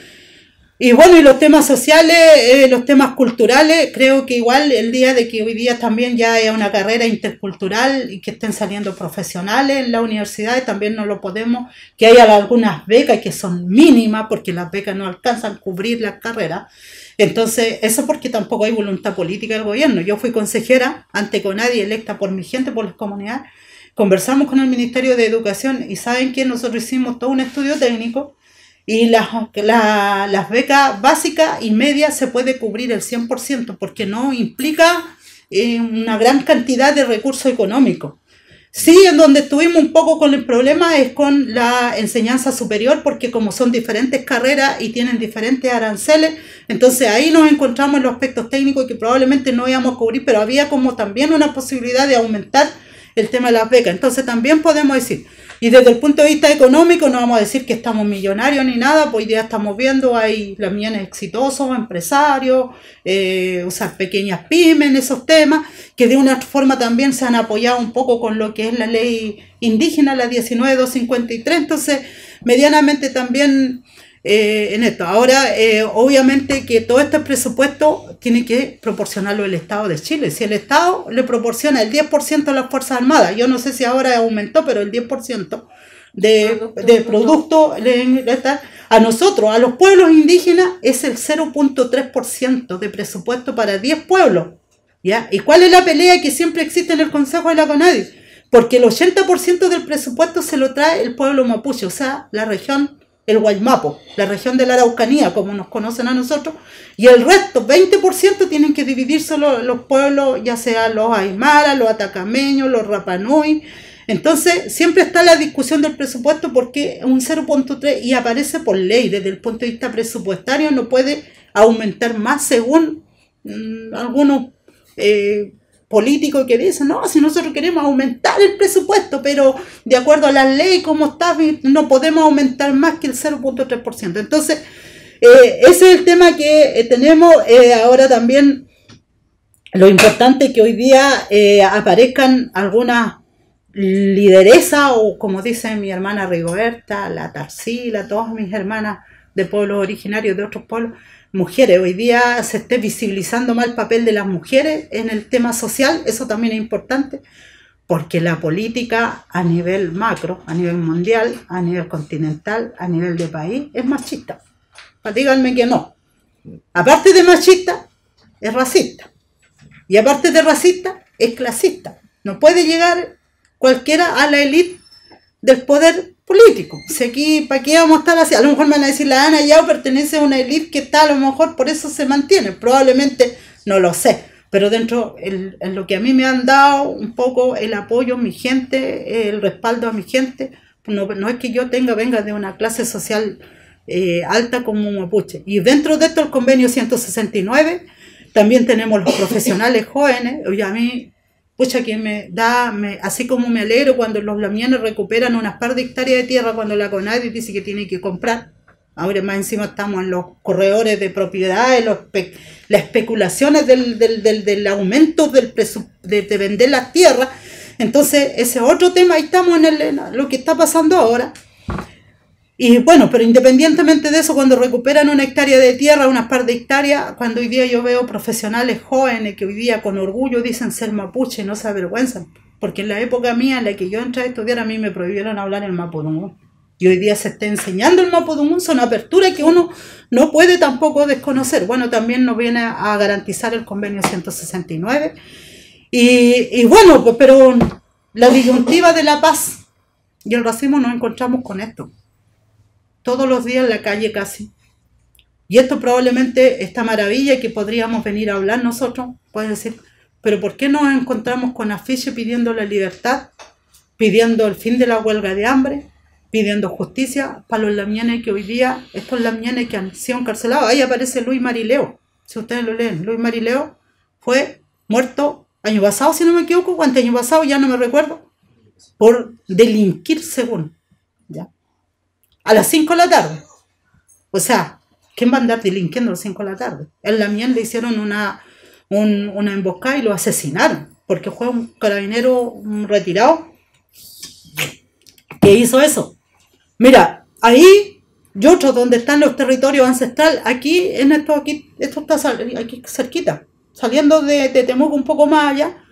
Y bueno, y los temas sociales, los temas culturales, creo que igual el día de que hoy día también ya es una carrera intercultural y que estén saliendo profesionales en las universidades, también no lo podemos, que haya algunas becas que son mínimas, porque las becas no alcanzan a cubrir las carreras. Entonces, eso porque tampoco hay voluntad política del gobierno. Yo fui consejera ante CONADI, electa por mi gente, por las comunidades. Conversamos con el Ministerio de Educación y ¿saben qué? Nosotros hicimos todo un estudio técnico y las becas básicas y medias se puede cubrir el 100% porque no implica una gran cantidad de recursos económicos. Sí, en donde estuvimos un poco con el problema es con la enseñanza superior, porque como son diferentes carreras y tienen diferentes aranceles, entonces ahí nos encontramos en los aspectos técnicos que probablemente no íbamos a cubrir, pero había como también una posibilidad de aumentar el tema de las becas. Entonces también podemos decir, y desde el punto de vista económico no vamos a decir que estamos millonarios ni nada, pues hoy día estamos viendo, hay lamienes exitosos, empresarios, usar pequeñas pymes en esos temas, que de una forma también se han apoyado un poco con lo que es la ley indígena, la 19253, entonces medianamente también en esto. Ahora, obviamente que todo este presupuesto tiene que proporcionarlo el Estado de Chile. Si el Estado le proporciona el 10% a las Fuerzas Armadas, yo no sé si ahora aumentó, pero el 10% de producto a nosotros, a los pueblos indígenas, es el 0.3% de presupuesto para 10 pueblos. ¿Ya? ¿Y cuál es la pelea que siempre existe en el Consejo de la CONADI? Porque el 80% del presupuesto se lo trae el pueblo mapuche, o sea, la región, el Guaymapo, la región de la Araucanía, como nos conocen a nosotros, y el resto, 20%, tienen que dividirse los pueblos, ya sea los Aymara, los Atacameños, los Rapanui. Entonces, siempre está la discusión del presupuesto porque un 0.3 y aparece por ley, desde el punto de vista presupuestario, no puede aumentar más según algunos políticos que dicen, no, si nosotros queremos aumentar el presupuesto, pero de acuerdo a la ley como está, no podemos aumentar más que el 0.3%. Entonces, ese es el tema que tenemos. Ahora también lo importante es que hoy día aparezcan algunas lideresas, o como dice mi hermana Rigoberta, la Tarsila, todas mis hermanas de pueblos originarios de otros pueblos, mujeres. Hoy día se esté visibilizando más el papel de las mujeres en el tema social. Eso también es importante, porque la política a nivel macro, a nivel mundial, a nivel continental, a nivel de país, es machista. Díganme que no. Aparte de machista, es racista. Y aparte de racista, es clasista. No puede llegar cualquiera a la élite del poder político. Si aquí, ¿para qué vamos a estar así? A lo mejor me van a decir, la Ana Yao pertenece a una élite que está, a lo mejor por eso se mantiene. Probablemente, no lo sé. Pero dentro, en lo que a mí me han dado un poco el apoyo, mi gente, el respaldo a mi gente, no es que yo venga de una clase social alta como un mapuche. Y dentro de esto, el convenio 169, también tenemos los profesionales jóvenes. Oye, a mí, pucha, que así como me alegro cuando los lamienes recuperan unas par de hectáreas de tierra, cuando la CONADI dice que tiene que comprar. Ahora más encima estamos en los corredores de propiedades, las especulaciones del aumento de vender las tierras. Entonces, ese otro tema, ahí estamos en lo que está pasando ahora. Y bueno, pero independientemente de eso, cuando recuperan una hectárea de tierra, unas par de hectáreas, cuando hoy día yo veo profesionales jóvenes que hoy día con orgullo dicen ser mapuche, no se avergüenzan, porque en la época mía en la que yo entré a estudiar a mí me prohibieron hablar el mapudungún. Y hoy día se está enseñando el mapudungún, son aperturas que uno no puede tampoco desconocer. Bueno, también nos viene a garantizar el convenio 169. Y bueno, pues, pero la disyuntiva de la paz y el racismo nos encontramos con esto. Todos los días en la calle casi. Y esto probablemente, esta maravilla que podríamos venir a hablar nosotros, puedes decir, pero ¿por qué nos encontramos con afiches pidiendo la libertad, pidiendo el fin de la huelga de hambre, pidiendo justicia para los lamienes que hoy día, estos lamienes que han sido encarcelados? Ahí aparece Luis Marileo, si ustedes lo leen. Luis Marileo fue muerto año pasado, si no me equivoco, ¿cuánto año pasado? Ya no me recuerdo, por delinquir según, ¿ya? A las 5 de la tarde. O sea, ¿quién va a andar delinquiendo a las 5 de la tarde? En Lamien le hicieron una emboscada y lo asesinaron, porque fue un carabinero retirado que hizo eso. Mira, ahí, y otros donde están los territorios ancestrales, aquí, en esto, aquí, esto está aquí cerquita, saliendo de Temuco un poco más allá,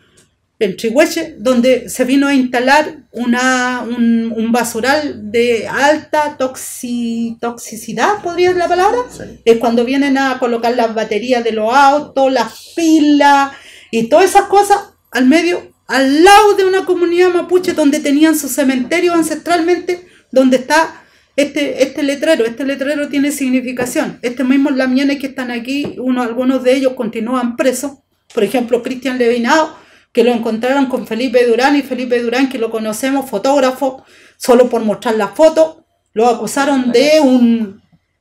en Trihueche, donde se vino a instalar un basural de alta toxicidad, ¿podría ser la palabra? Sí. Es cuando vienen a colocar las baterías de los autos, las pilas y todas esas cosas al medio, al lado de una comunidad mapuche donde tenían su cementerio ancestralmente, donde está este letrero. Este letrero tiene significación. Estos mismos lamienes que están aquí, algunos de ellos continúan presos. Por ejemplo, Cristian Levinado, que lo encontraron con Felipe Durán, y Felipe Durán, que lo conocemos, fotógrafo, solo por mostrar la foto, lo acusaron de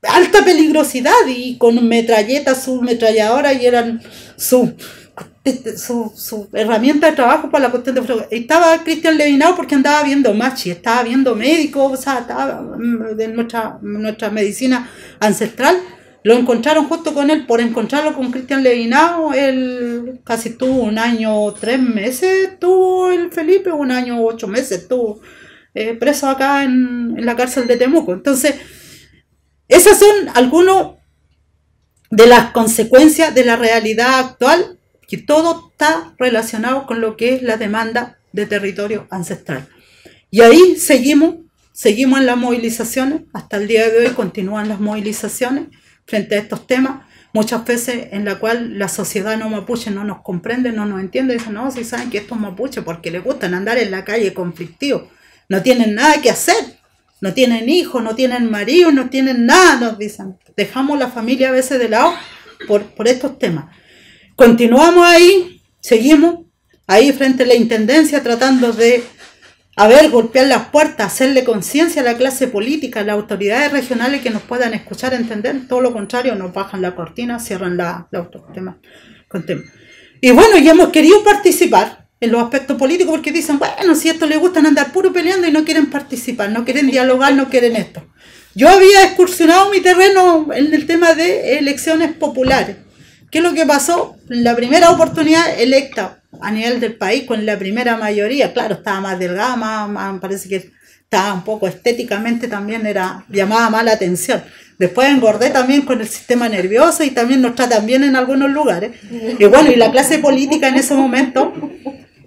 alta peligrosidad y con metralletas, su metralladora, y eran su herramienta de trabajo para la cuestión de fotografía. Estaba Cristian Levinado porque andaba viendo machi, estaba viendo médicos, o sea, estaba de nuestra medicina ancestral. Lo encontraron justo con él, por encontrarlo con Cristian Levinado. Él casi estuvo 1 año 3 meses, estuvo el Felipe, 1 año 8 meses, estuvo preso acá en la cárcel de Temuco. Entonces, esas son algunas de las consecuencias de la realidad actual, que todo está relacionado con lo que es la demanda de territorio ancestral. Y ahí seguimos en las movilizaciones, hasta el día de hoy continúan las movilizaciones frente a estos temas, muchas veces en la cual la sociedad no mapuche no nos comprende, no nos entiende, dicen, no, si saben que estos mapuches, porque les gustan andar en la calle conflictivos, no tienen nada que hacer, no tienen hijos, no tienen marido, no tienen nada, nos dicen. Dejamos la familia a veces de lado por estos temas. Continuamos ahí, seguimos ahí frente a la intendencia tratando de golpear las puertas, hacerle conciencia a la clase política, a las autoridades regionales que nos puedan escuchar, entender. Todo lo contrario, nos bajan la cortina, cierran los temas. Y bueno, ya hemos querido participar en los aspectos políticos porque dicen, bueno, si esto les gustan andar puro peleando y no quieren participar, no quieren dialogar, no quieren esto. Yo había excursionado mi terreno en el tema de elecciones populares. ¿Qué es lo que pasó? La primera oportunidad electa a nivel del país con la primera mayoría, claro, estaba más delgada, más parece que estaba un poco estéticamente también llamaba más la atención. Después engordé también con el sistema nervioso y también nos tratan bien en algunos lugares. Y bueno, y la clase política en ese momento,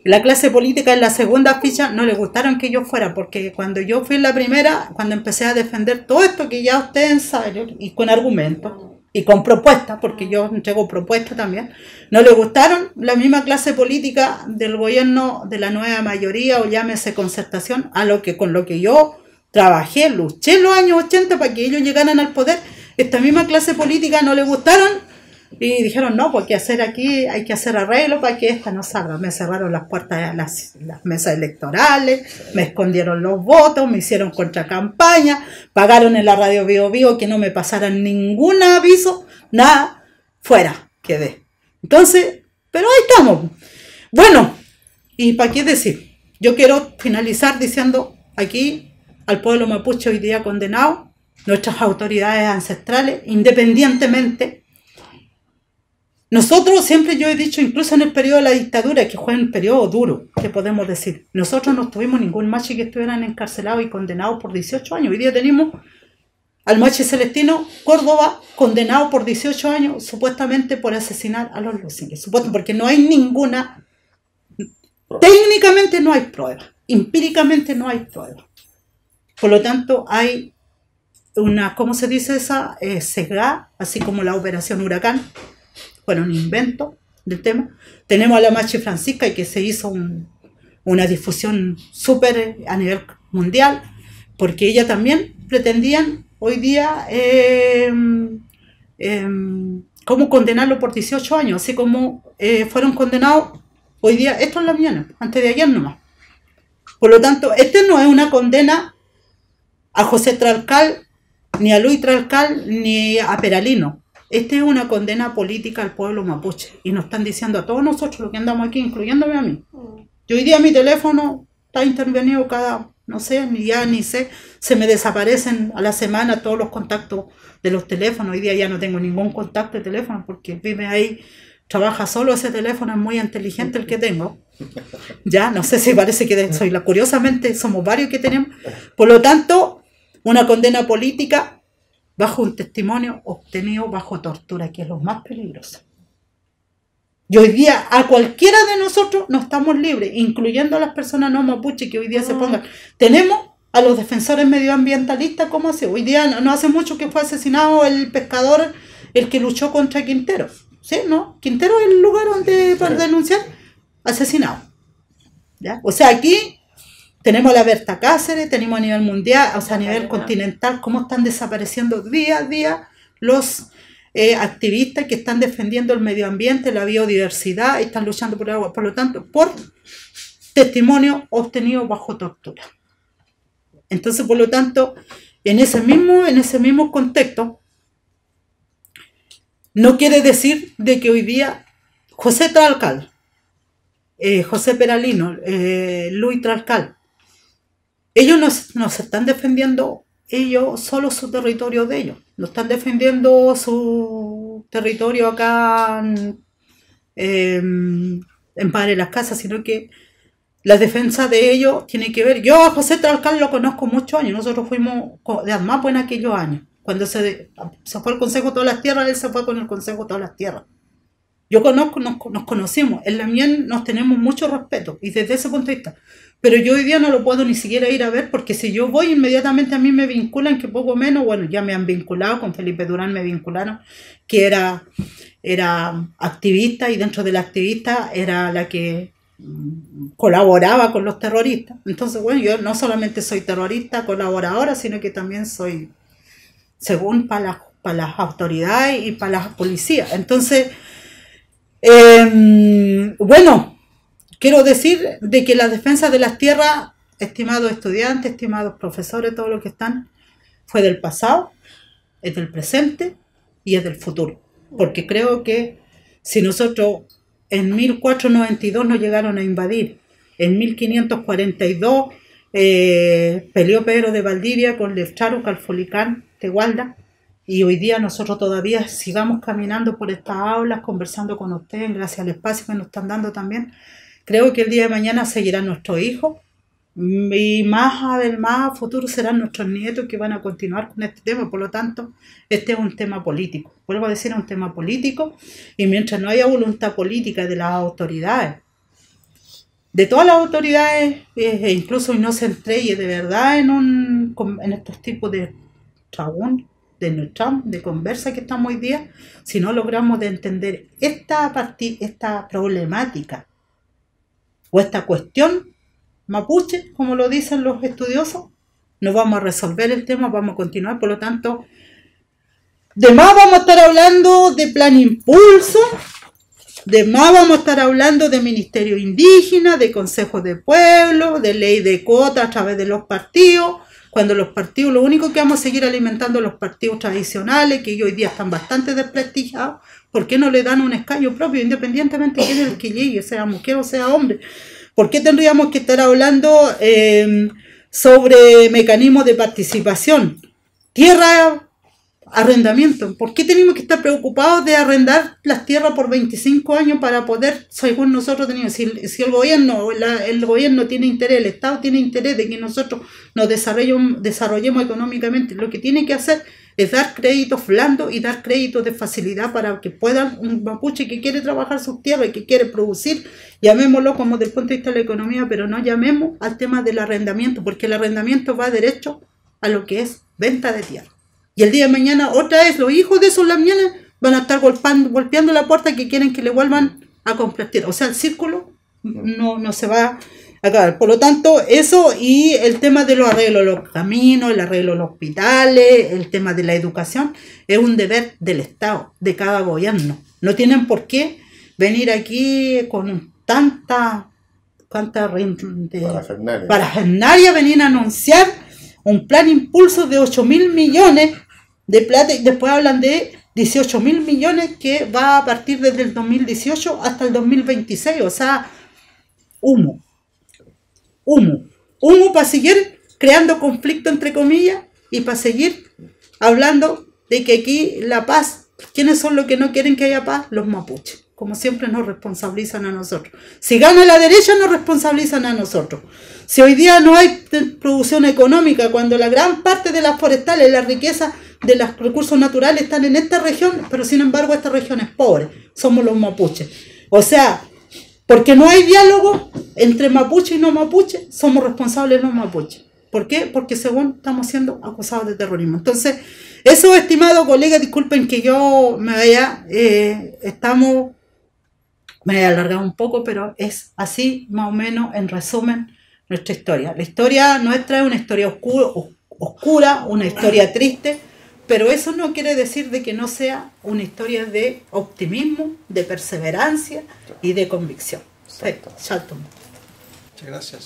la clase política en la segunda ficha no le gustaron que yo fuera, porque cuando yo fui en la primera, cuando empecé a defender todo esto que ya ustedes saben, y con argumentos, y con propuestas, porque yo entrego propuestas también, no le gustaron la misma clase política del gobierno de la nueva mayoría, o llámese concertación, con lo que yo trabajé, luché en los años 80 para que ellos llegaran al poder. Esta misma clase política no le gustaron y dijeron, no, porque hay que hacer arreglo para que esta no salga. Me cerraron las puertas de las mesas electorales, me escondieron los votos, me hicieron contracampaña, pagaron en la radio Bio Bio que no me pasaran ningún aviso, nada, fuera quedé. Entonces, pero ahí estamos. Bueno, ¿y para qué decir? Yo quiero finalizar diciendo aquí al pueblo mapuche hoy día condenado, nuestras autoridades ancestrales, independientemente. Nosotros siempre, yo he dicho, incluso en el periodo de la dictadura, que fue un periodo duro, que podemos decir, nosotros no tuvimos ningún machi que estuvieran encarcelados y condenados por 18 años. Hoy día tenemos al Machi Celestino Córdoba, condenado por 18 años, supuestamente por asesinar a los Lusinger. Porque no hay ninguna, técnicamente no hay prueba, empíricamente no hay prueba. Por lo tanto, hay una, ¿cómo se dice esa? Sesgada, así como la Operación Huracán, fueron inventos del tema. Tenemos a la Machi Francisca, que se hizo una difusión súper a nivel mundial, porque ella también pretendían hoy día cómo condenarlo por 18 años, así como fueron condenados hoy día, esto en la mañana, antes de ayer nomás. Por lo tanto, este no es una condena a José Tralcal, ni a Luis Tralcal, ni a Peralino. Esta es una condena política al pueblo mapuche. Y nos están diciendo a todos nosotros, los que andamos aquí, incluyéndome a mí. Yo hoy día mi teléfono está intervenido cada, no sé, ni sé, se me desaparecen a la semana todos los contactos de los teléfonos. Hoy día ya no tengo ningún contacto de teléfono porque vive ahí, trabaja solo ese teléfono, es muy inteligente el que tengo. Ya, no sé si parece que soy la, curiosamente somos varios que tenemos. Por lo tanto, una condena política bajo un testimonio obtenido bajo tortura, que es lo más peligroso. Y hoy día a cualquiera de nosotros no estamos libres, incluyendo a las personas no mapuche que hoy día se pongan. Tenemos a los defensores medioambientalistas, ¿cómo hace? Hoy día no hace mucho que fue asesinado el pescador, el que luchó contra Quintero. ¿Sí? ¿No? Quintero es el lugar donde para denunciar, asesinado. ¿Ya? O sea, aquí tenemos a la Berta Cáceres, tenemos a nivel mundial, o sea, a nivel continental, cómo están desapareciendo día a día los activistas que están defendiendo el medio ambiente, la biodiversidad, y están luchando por el agua. Por lo tanto, por testimonio obtenido bajo tortura. Entonces, por lo tanto, en ese mismo contexto, no quiere decir de que hoy día José Tralcal, José Peralino, Luis Tralcal, ellos no se están defendiendo ellos solo su territorio de ellos, no están defendiendo su territorio acá en Padre Las Casas, sino que la defensa de ellos tiene que ver. Yo a José Tralcal lo conozco muchos años, nosotros fuimos de ADMAPO en aquellos años, cuando se fue al Consejo de Todas las Tierras, él se fue con el Consejo de Todas las Tierras. Yo conozco, nos conocimos, en la Mien nos tenemos mucho respeto, y desde ese punto de vista. Pero yo hoy día no lo puedo ni siquiera ir a ver, porque si yo voy inmediatamente a mí me vinculan, que poco menos, bueno, ya me han vinculado, con Felipe Durán me vincularon, que era activista, y dentro de la activista era la que colaboraba con los terroristas. Entonces, bueno, yo no solamente soy terrorista, colaboradora, sino que también soy, según para las autoridades y para las policías. Entonces, bueno, quiero decir de que la defensa de las tierras, estimados estudiantes, estimados profesores, todos los que están, fue del pasado, es del presente y es del futuro. Porque creo que si nosotros en 1492 nos llegaron a invadir, en 1542 peleó Pedro de Valdivia con Lefcharo, Calfolicán, Tegualda, y hoy día nosotros todavía sigamos caminando por estas aulas, conversando con ustedes, gracias al espacio que nos están dando también. Creo que el día de mañana seguirán nuestros hijos, y más a futuro serán nuestros nietos que van a continuar con este tema. Por lo tanto, este es un tema político. Vuelvo a decir, un tema político, y mientras no haya voluntad política de las autoridades, de todas las autoridades, e incluso no se entregue de verdad en estos tipos de tragún, de conversa que estamos hoy día, si no logramos de entender esta problemática o esta cuestión mapuche, como lo dicen los estudiosos, no vamos a resolver el tema, vamos a continuar. Por lo tanto, de más vamos a estar hablando de plan impulso, de más vamos a estar hablando de ministerio indígena, de consejos de pueblo, de ley de cuota a través de los partidos, cuando los partidos, lo único que vamos a seguir alimentando los partidos tradicionales, que hoy día están bastante desprestigiados. ¿Por qué no le dan un escaño propio, independientemente de quién es el que llegue, sea mujer o sea hombre? ¿Por qué tendríamos que estar hablando sobre mecanismos de participación? Tierra arrendamiento. ¿Por qué tenemos que estar preocupados de arrendar las tierras por 25 años para poder, según nosotros tenemos, si el gobierno tiene interés, el Estado tiene interés de que nosotros nos desarrollemos económicamente, lo que tiene que hacer es dar créditos blandos y dar créditos de facilidad para que puedan, un mapuche que quiere trabajar sus tierras y que quiere producir, llamémoslo como desde el punto de vista de la economía, pero no llamemos al tema del arrendamiento, porque el arrendamiento va derecho a lo que es venta de tierra. Y el día de mañana, otra vez, los hijos de esos lamienes van a estar golpeando la puerta que quieren que le vuelvan a comprar tierra. O sea, el círculo no se va a acabar. Por lo tanto, eso y el tema de los arreglos de los caminos, el arreglo de los hospitales, el tema de la educación, es un deber del Estado, de cada gobierno. No tienen por qué venir aquí con tanta parafernalia, venir a anunciar un plan impulso de 8.000 millones de plata y después hablan de 18.000 millones que va a partir desde el 2018 hasta el 2026, o sea, humo para seguir creando conflicto entre comillas y para seguir hablando de que aquí la paz, ¿quiénes son los que no quieren que haya paz? Los mapuches, como siempre nos responsabilizan a nosotros. Si gana la derecha nos responsabilizan a nosotros. Si hoy día no hay producción económica, cuando la gran parte de las forestales, la riqueza de los recursos naturales están en esta región, pero sin embargo esta región es pobre, somos los mapuches. O sea, porque no hay diálogo entre mapuche y no mapuche, somos responsables los mapuches. ¿Por qué? Porque según estamos siendo acusados de terrorismo. Entonces, eso, estimado colega, disculpen que yo me haya alargado un poco, pero es así más o menos en resumen nuestra historia. La historia nuestra es una historia oscura, una historia triste, pero eso no quiere decir de que no sea una historia de optimismo, de perseverancia y de convicción. Perfecto. Muchas gracias.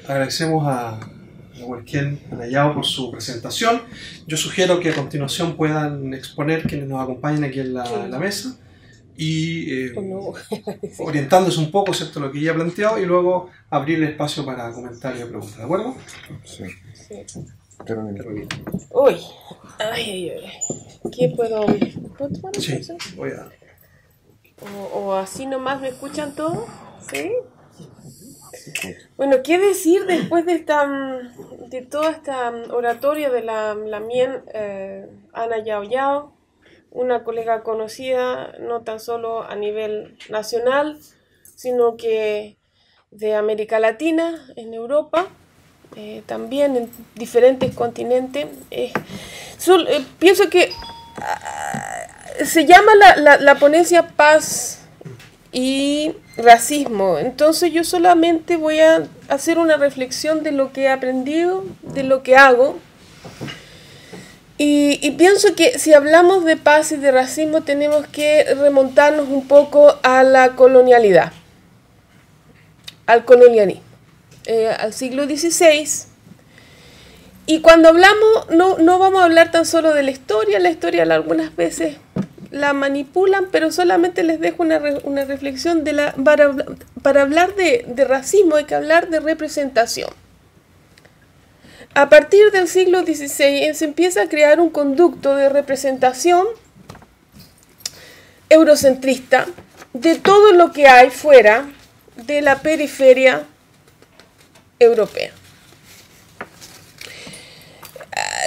Agradecemos a Huelquén Anayao por su presentación. Yo sugiero que a continuación puedan exponer quienes nos acompañan aquí en la mesa y orientándose un poco, ¿cierto?, lo que ya he planteado, y luego abrir el espacio para comentarios y preguntas, ¿de acuerdo? Sí. Uy, ay. ¿Qué puedo? Sí, voy a... O así nomás me escuchan todos, ¿sí? Bueno, ¿qué decir después de toda esta oratoria de la Mien Ana Yao Yao, una colega conocida no tan solo a nivel nacional, sino que de América Latina, en Europa, también en diferentes continentes. Pienso que se llama la ponencia Paz y Racismo. Entonces yo solamente voy a hacer una reflexión de lo que he aprendido, de lo que hago. Y pienso que si hablamos de paz y de racismo tenemos que remontarnos un poco a la colonialidad, al colonialismo, al siglo XVI. Y cuando hablamos, no vamos a hablar tan solo de la historia algunas veces la manipulan, pero solamente les dejo una reflexión para hablar de racismo hay que hablar de representación. A partir del siglo XVI se empieza a crear un conducto de representación eurocentrista de todo lo que hay fuera de la periferia europea.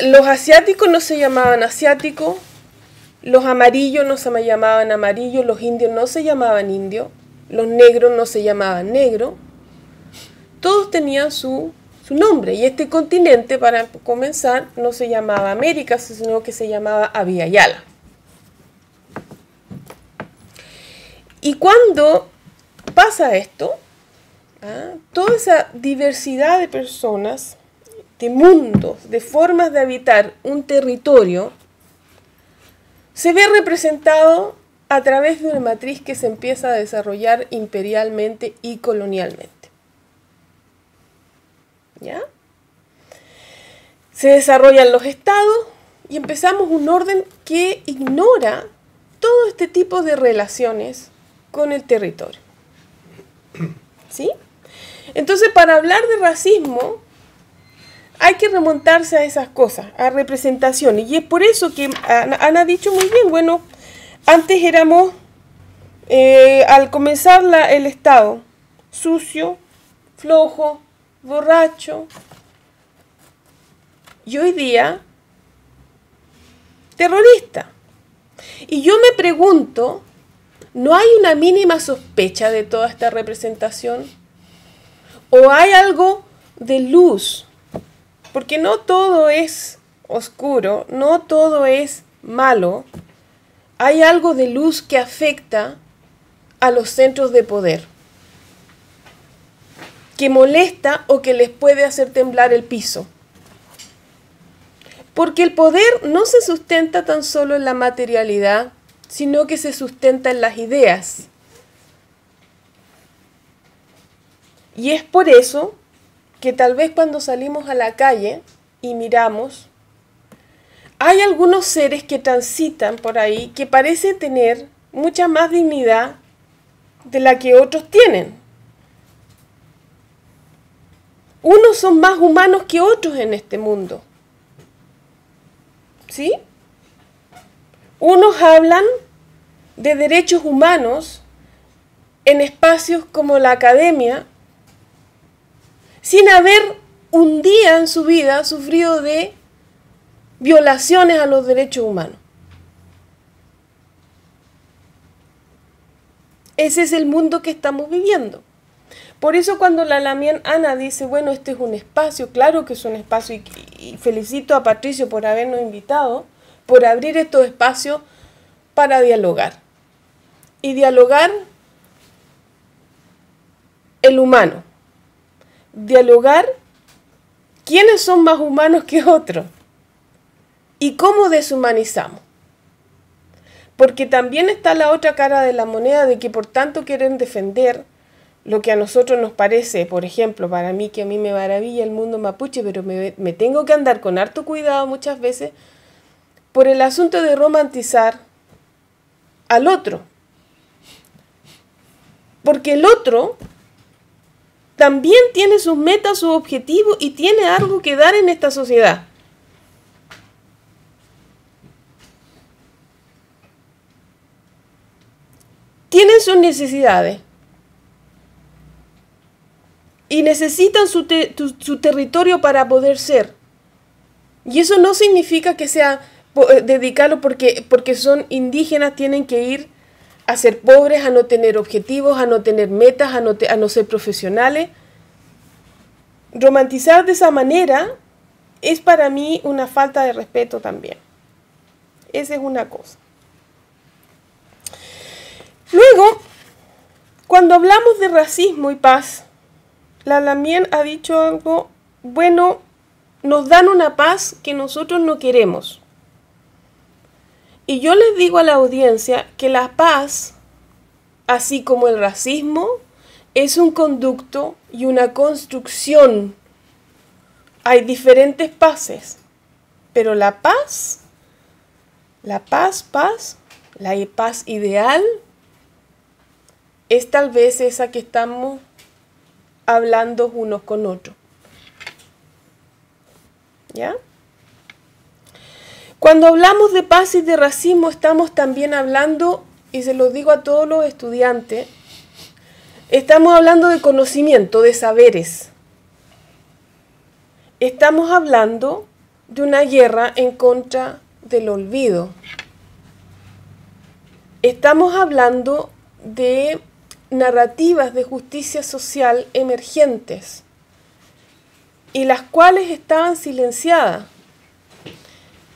Los asiáticos no se llamaban asiáticos, los amarillos no se llamaban amarillos, los indios no se llamaban indios, los negros no se llamaban negros, todos tenían su nombre, y este continente, para comenzar, no se llamaba América, sino que se llamaba Abya Yala. Y cuando pasa esto, toda esa diversidad de personas, de mundos, de formas de habitar un territorio, se ve representado a través de una matriz que se empieza a desarrollar imperialmente y colonialmente. ¿Ya? Se desarrollan los estados y empezamos un orden que ignora todo este tipo de relaciones con el territorio. ¿Sí? Entonces, para hablar de racismo, hay que remontarse a esas cosas, a representaciones. Y es por eso que han dicho muy bien, bueno, antes éramos, al comenzar el Estado, sucio, flojo, borracho. Y hoy día, terrorista. Y yo me pregunto, ¿no hay una mínima sospecha de toda esta representación? ¿O hay algo de luz? Porque no todo es oscuro, no todo es malo. Hay algo de luz que afecta a los centros de poder, que molesta o que les puede hacer temblar el piso. Porque el poder no se sustenta tan solo en la materialidad, sino que se sustenta en las ideas. Y es por eso que tal vez cuando salimos a la calle y miramos, hay algunos seres que transitan por ahí que parecen tener mucha más dignidad de la que otros tienen. Unos son más humanos que otros en este mundo. ¿Sí? Unos hablan de derechos humanos en espacios como la academia, sin haber un día en su vida sufrido de violaciones a los derechos humanos. Ese es el mundo que estamos viviendo. Por eso cuando la Lamien Ana dice, bueno, este es un espacio, claro que es un espacio, y felicito a Patricio por habernos invitado, por abrir estos espacios para dialogar. Y dialogar el humano. Dialogar quiénes son más humanos que otros y cómo deshumanizamos. Porque también está la otra cara de la moneda de que por tanto quieren defender lo que a nosotros nos parece, por ejemplo, para mí, que a mí me maravilla el mundo mapuche, pero me tengo que andar con harto cuidado muchas veces por el asunto de romantizar al otro. Porque el otro también tiene sus metas, sus objetivos y tiene algo que dar en esta sociedad. Tienen sus necesidades y necesitan su territorio para poder ser. Y eso no significa que sea dedicarlo porque son indígenas, tienen que ir a ser pobres, a no tener objetivos, a no tener metas, a no ser profesionales. Romantizar de esa manera es para mí una falta de respeto también. Esa es una cosa. Luego, cuando hablamos de racismo y paz, la Lamien ha dicho algo, bueno, nos dan una paz que nosotros no queremos. Y yo les digo a la audiencia que la paz, así como el racismo, es un conducto y una construcción. Hay diferentes paces, pero la paz ideal, es tal vez esa que estamos hablando unos con otros. ¿Ya? Cuando hablamos de paz y de racismo, estamos también hablando, y se lo digo a todos los estudiantes, estamos hablando de conocimiento, de saberes. Estamos hablando de una guerra en contra del olvido. Estamos hablando de narrativas de justicia social emergentes y las cuales estaban silenciadas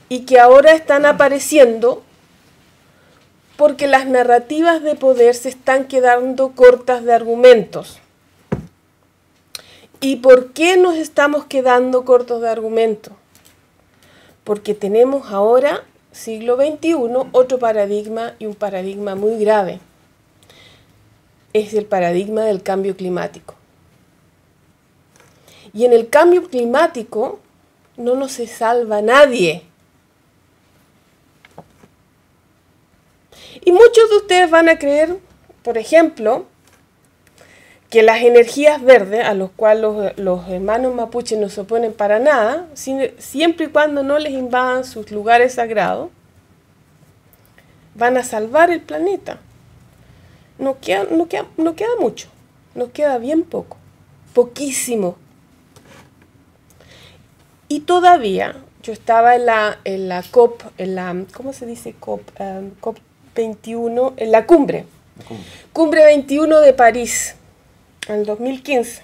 y que ahora están apareciendo porque las narrativas de poder se están quedando cortas de argumentos. ¿Y por qué nos estamos quedando cortos de argumentos? Porque tenemos ahora, siglo XXI, otro paradigma y un paradigma muy grave. Es el paradigma del cambio climático. Y en el cambio climático no nos se salva nadie. Y muchos de ustedes van a creer, por ejemplo, que las energías verdes, a los cuales los hermanos mapuches no se oponen para nada, siempre y cuando no les invadan sus lugares sagrados, van a salvar el planeta. No queda mucho, nos queda bien poco, poquísimo. Y todavía, yo estaba en la COP, ¿cómo se dice COP? COP 21, en la cumbre. Cumbre 21 de París, en el 2015.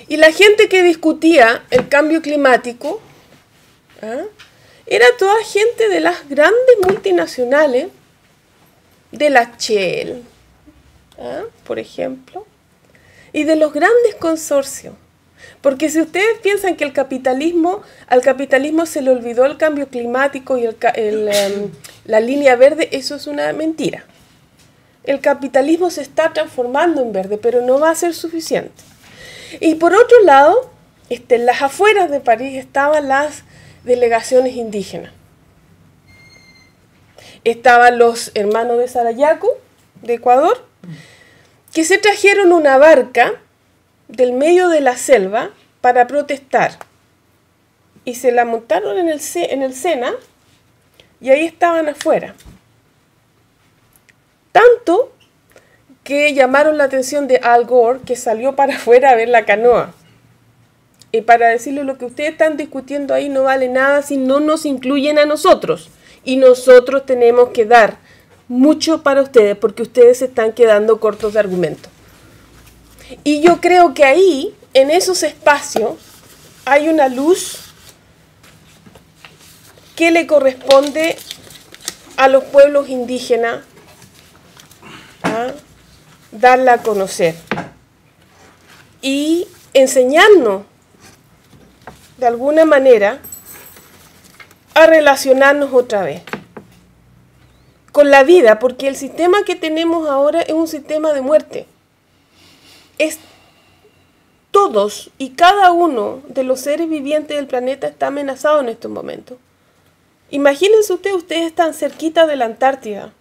Y la gente que discutía el cambio climático, era toda gente de las grandes multinacionales, de la Shell, por ejemplo, y de los grandes consorcios. Porque si ustedes piensan que al capitalismo se le olvidó el cambio climático y la línea verde, eso es una mentira. El capitalismo se está transformando en verde, pero no va a ser suficiente. Y por otro lado, en las afueras de París estaban las delegaciones indígenas. Estaban los hermanos de Sarayaku, de Ecuador, que se trajeron una barca del medio de la selva para protestar. Y se la montaron en el Sena y ahí estaban afuera. Tanto que llamaron la atención de Al Gore, que salió para afuera a ver la canoa. Y para decirle: lo que ustedes están discutiendo ahí no vale nada si no nos incluyen a nosotros. Y nosotros tenemos que dar mucho para ustedes porque ustedes se están quedando cortos de argumentos. Y yo creo que ahí, en esos espacios, hay una luz que le corresponde a los pueblos indígenas darla a conocer y enseñarnos de alguna manera a relacionarnos otra vez con la vida, porque el sistema que tenemos ahora es un sistema de muerte. Todos y cada uno de los seres vivientes del planeta está amenazado en estos momentos. Imagínense ustedes están cerquita de la Antártida.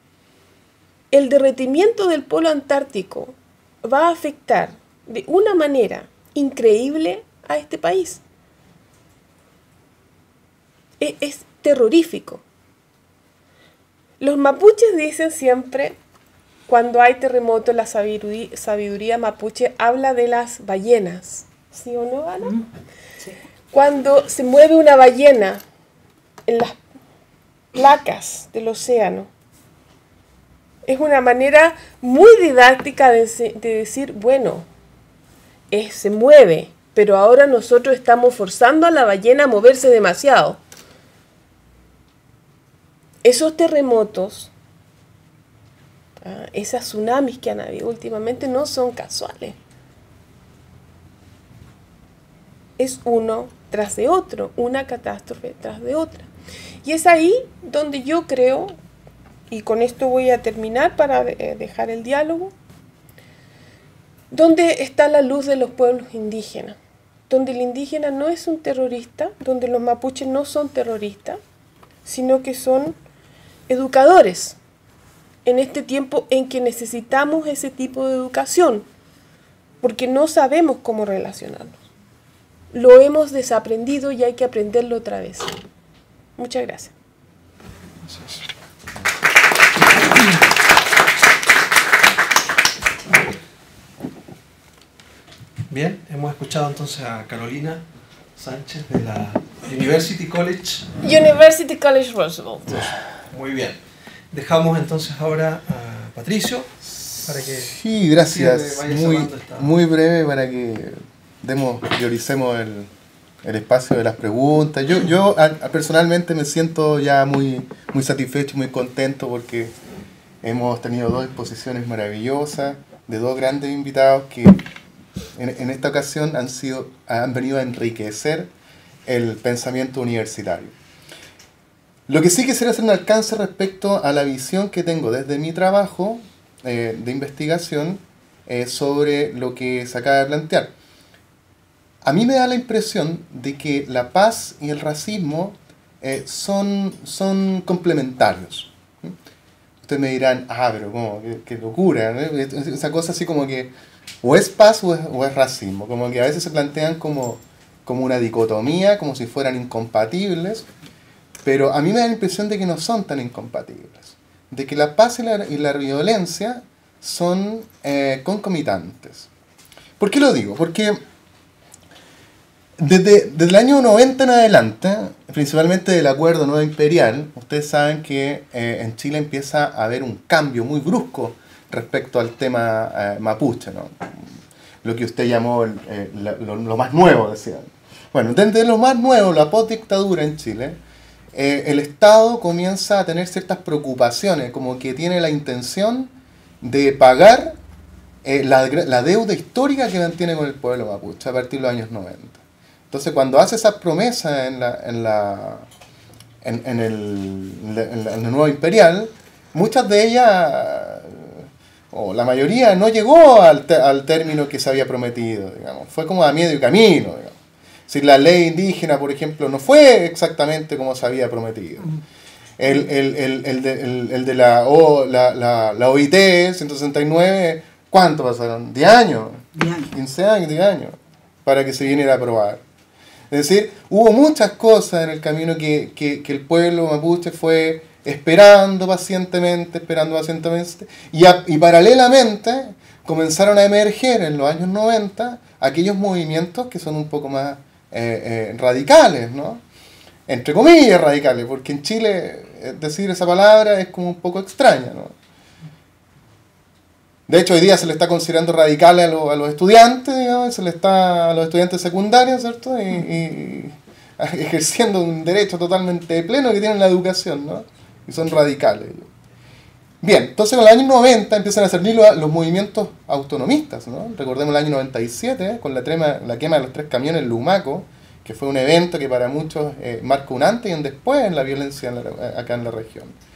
El derretimiento del polo antártico va a afectar de una manera increíble a este país. Es terrorífico. Los mapuches dicen siempre, cuando hay terremotos, la sabiduría mapuche habla de las ballenas. ¿Sí o no, Ana? Sí. Cuando se mueve una ballena en las placas del océano, es una manera muy didáctica de decir, bueno, se mueve, pero ahora nosotros estamos forzando a la ballena a moverse demasiado. Esos terremotos, esas tsunamis que han habido últimamente no son casuales. Es uno tras de otro, una catástrofe tras de otra. Y es ahí donde yo creo, y con esto voy a terminar para dejar el diálogo, donde está la luz de los pueblos indígenas, donde el indígena no es un terrorista, donde los mapuches no son terroristas, sino que son educadores en este tiempo en que necesitamos ese tipo de educación, porque no sabemos cómo relacionarnos. Lo hemos desaprendido y hay que aprenderlo otra vez. Muchas gracias. Bien, hemos escuchado entonces a Carolina Sánchez de la University College Roosevelt. Muy bien. Dejamos entonces ahora a Patricio para que... Sí, gracias. Muy breve para que prioricemos el espacio de las preguntas. Yo personalmente me siento ya muy satisfecho, muy contento porque hemos tenido dos exposiciones maravillosas de dos grandes invitados que en esta ocasión han venido a enriquecer el pensamiento universitario. Lo que sí quisiera hacer un alcance respecto a la visión que tengo desde mi trabajo de investigación sobre lo que se acaba de plantear. A mí me da la impresión de que la paz y el racismo son complementarios. Ustedes me dirán, pero ¿cómo? Qué locura, ¿no? Esa cosa así como que o es paz o es racismo, como que a veces se plantean como una dicotomía, como si fueran incompatibles, pero a mí me da la impresión de que no son tan incompatibles, de que la paz y la violencia son concomitantes. ¿Por qué lo digo? Porque desde el año 90 en adelante, principalmente del Acuerdo Nuevo Imperial, ustedes saben que en Chile empieza a haber un cambio muy brusco respecto al tema mapuche, ¿no? Lo que usted llamó lo más nuevo, decían. Bueno, desde lo más nuevo, la postdictadura en Chile, el Estado comienza a tener ciertas preocupaciones, como que tiene la intención de pagar la deuda histórica que mantiene con el pueblo mapuche a partir de los años 90. Entonces, cuando hace esas promesas en el nuevo imperial, muchas de ellas, o la mayoría, no llegó al término que se había prometido, digamos. Fue como a medio camino, digamos. Si la ley indígena, por ejemplo, no fue exactamente como se había prometido. El de la OIT 169, ¿cuánto pasaron? 10 años, 15 años, 10 años, para que se viniera a aprobar. Es decir, hubo muchas cosas en el camino que el pueblo mapuche fue esperando pacientemente, y paralelamente comenzaron a emerger en los años 90 aquellos movimientos que son un poco más radicales, ¿no? Entre comillas radicales, porque en Chile decir esa palabra es como un poco extraña, ¿no? De hecho, hoy día se le está considerando radical a los estudiantes, digamos, a los estudiantes secundarios, ¿cierto? Y ejerciendo un derecho totalmente pleno que tienen la educación, ¿no? Y son radicales. Bien, entonces en los años 90 empiezan a salir los movimientos autonomistas, ¿no? Recordemos el año 97, con la quema de los 3 camiones en Lumaco, que fue un evento que para muchos marcó un antes y un después en la violencia acá en la región.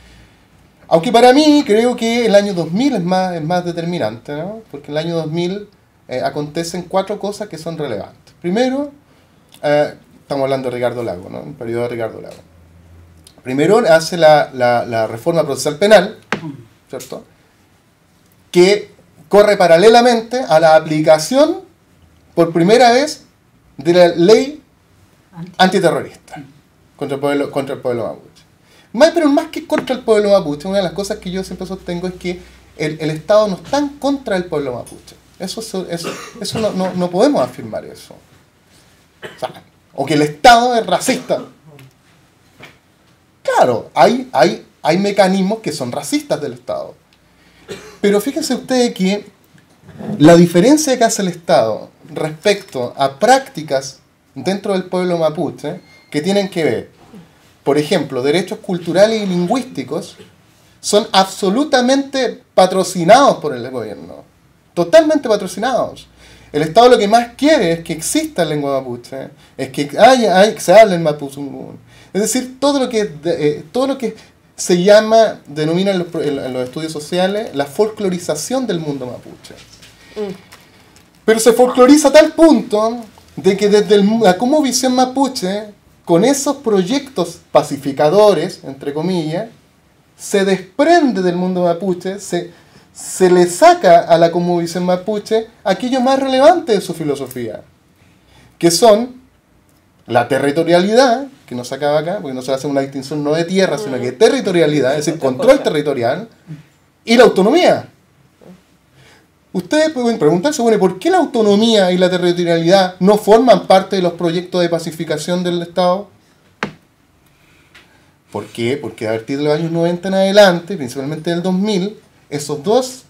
Aunque para mí creo que el año 2000 es más determinante, ¿no? Porque en el año 2000 acontecen 4 cosas que son relevantes. Primero, estamos hablando de Ricardo Lagos, ¿no? El periodo de Ricardo Lagos. Primero hace la reforma procesal penal, ¿cierto? Que corre paralelamente a la aplicación, por primera vez, de la ley antiterrorista contra el pueblo mapuche. Pero más que contra el pueblo mapuche, una de las cosas que yo siempre sostengo es que el Estado no está en contra del pueblo mapuche. Eso no podemos afirmar eso. O que el Estado es racista. Claro, hay mecanismos que son racistas del Estado. Pero fíjense ustedes que la diferencia que hace el Estado respecto a prácticas dentro del pueblo mapuche que tienen que ver, por ejemplo, derechos culturales y lingüísticos, son absolutamente patrocinados por el gobierno. Totalmente patrocinados. El Estado lo que más quiere es que exista lengua mapuche, es que se hable en mapuzungún. Es decir, todo lo que se denomina en los estudios sociales la folclorización del mundo mapuche. Pero se folcloriza a tal punto de que desde la cosmovisión mapuche, con esos proyectos pacificadores, entre comillas, se desprende del mundo mapuche, se le saca a la cosmovisión mapuche aquello más relevante de su filosofía, que son la territorialidad, que no se acaba acá, porque no se hace una distinción no de tierra, sino que de territorialidad, es decir, control territorial, y la autonomía. Ustedes pueden preguntarse, bueno, ¿por qué la autonomía y la territorialidad no forman parte de los proyectos de pacificación del Estado? ¿Por qué? Porque a partir de los años 90 en adelante, principalmente del 2000, esos dos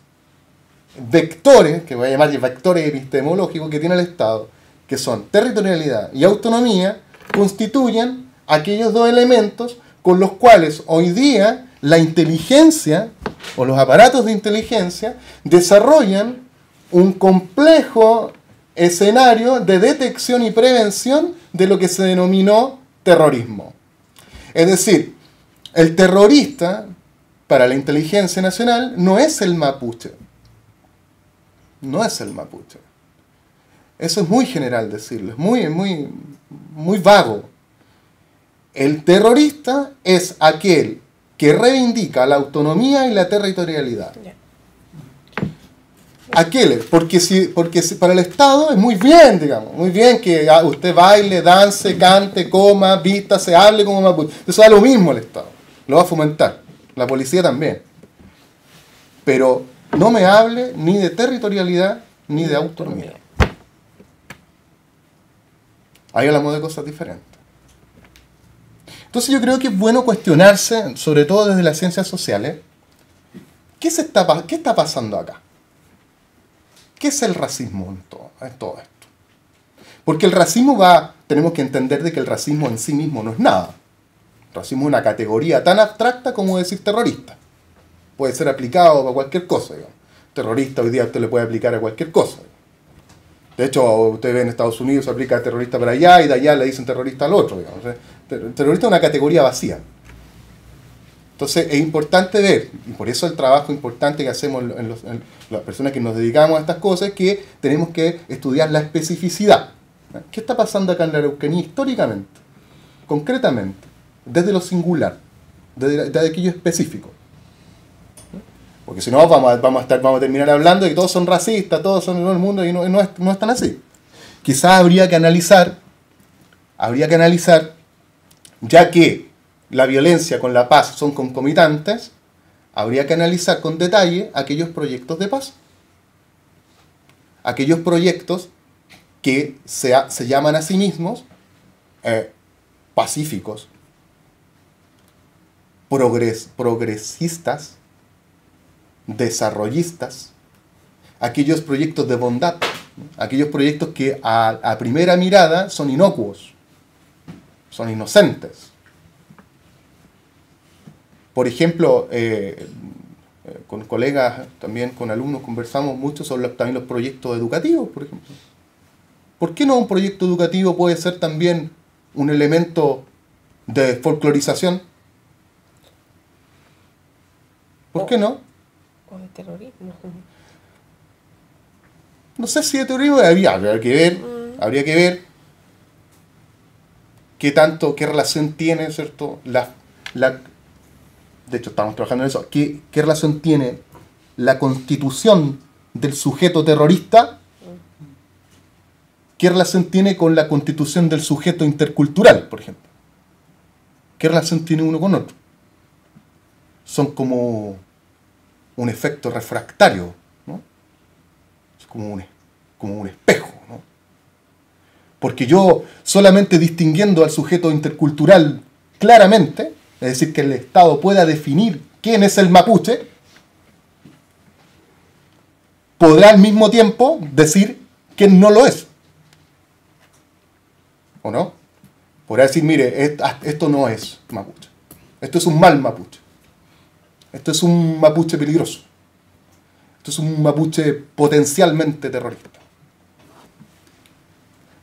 vectores, que voy a llamar vectores epistemológicos que tiene el Estado, que son territorialidad y autonomía, constituyen aquellos dos elementos con los cuales hoy día la inteligencia o los aparatos de inteligencia desarrollan un complejo escenario de detección y prevención de lo que se denominó terrorismo. Es decir, el terrorista para la inteligencia nacional no es el mapuche. No es el mapuche. Eso es muy general decirlo, es muy vago. El terrorista es aquel que reivindica la autonomía y la territorialidad. Ya. ¿A qué? Porque para el Estado es muy bien, digamos, muy bien que usted baile, dance, cante, coma, vista, se hable como mapuche. Eso da lo mismo el Estado, lo va a fomentar. La policía también. Pero no me hable ni de territorialidad ni de autonomía. Ahí hablamos de cosas diferentes. Entonces yo creo que es bueno cuestionarse, sobre todo desde las ciencias sociales, ¿qué está pasando acá? ¿Qué es el racismo en todo esto? Porque el racismo tenemos que entender de que el racismo en sí mismo no es nada. El racismo es una categoría tan abstracta como decir terrorista. Puede ser aplicado para cualquier cosa, digamos. Terrorista hoy día usted le puede aplicar a cualquier cosa. De hecho, usted ve en Estados Unidos se aplica a terrorista para allá y de allá le dicen terrorista al otro, digamos. Terrorista es una categoría vacía. Entonces es importante ver, y por eso el trabajo importante que hacemos en las personas que nos dedicamos a estas cosas, es que tenemos que estudiar la especificidad. ¿Qué está pasando acá en la Araucanía históricamente? Concretamente, desde lo singular, desde aquello específico. Porque si no vamos a terminar hablando de que todos son racistas, todos son en el mundo, y no es tan así. Quizás habría que analizar, ya que la violencia con la paz son concomitantes, habría que analizar con detalle aquellos proyectos de paz. Aquellos proyectos que se llaman a sí mismos pacíficos, progresistas, desarrollistas, aquellos proyectos de bondad, aquellos proyectos que a primera mirada son inocuos, son inocentes. Por ejemplo, con colegas, también con alumnos, conversamos mucho sobre también los proyectos educativos, por ejemplo. ¿Por qué no un proyecto educativo puede ser también un elemento de folclorización? ¿Por qué no? O de terrorismo. No sé si de terrorismo habría que ver qué relación tiene, ¿cierto? De hecho, estamos trabajando en eso. ¿Qué relación tiene la constitución del sujeto terrorista? ¿Qué relación tiene con la constitución del sujeto intercultural, por ejemplo? ¿Qué relación tiene uno con otro? Son como un efecto refractario, ¿no? Es como un espejo, ¿no? Porque yo, solamente distinguiendo al sujeto intercultural claramente, es decir, que el Estado pueda definir quién es el mapuche, podrá al mismo tiempo decir quién no lo es. ¿O no? Podrá decir, mire, esto no es mapuche. Esto es un mal mapuche. Esto es un mapuche peligroso. Esto es un mapuche potencialmente terrorista.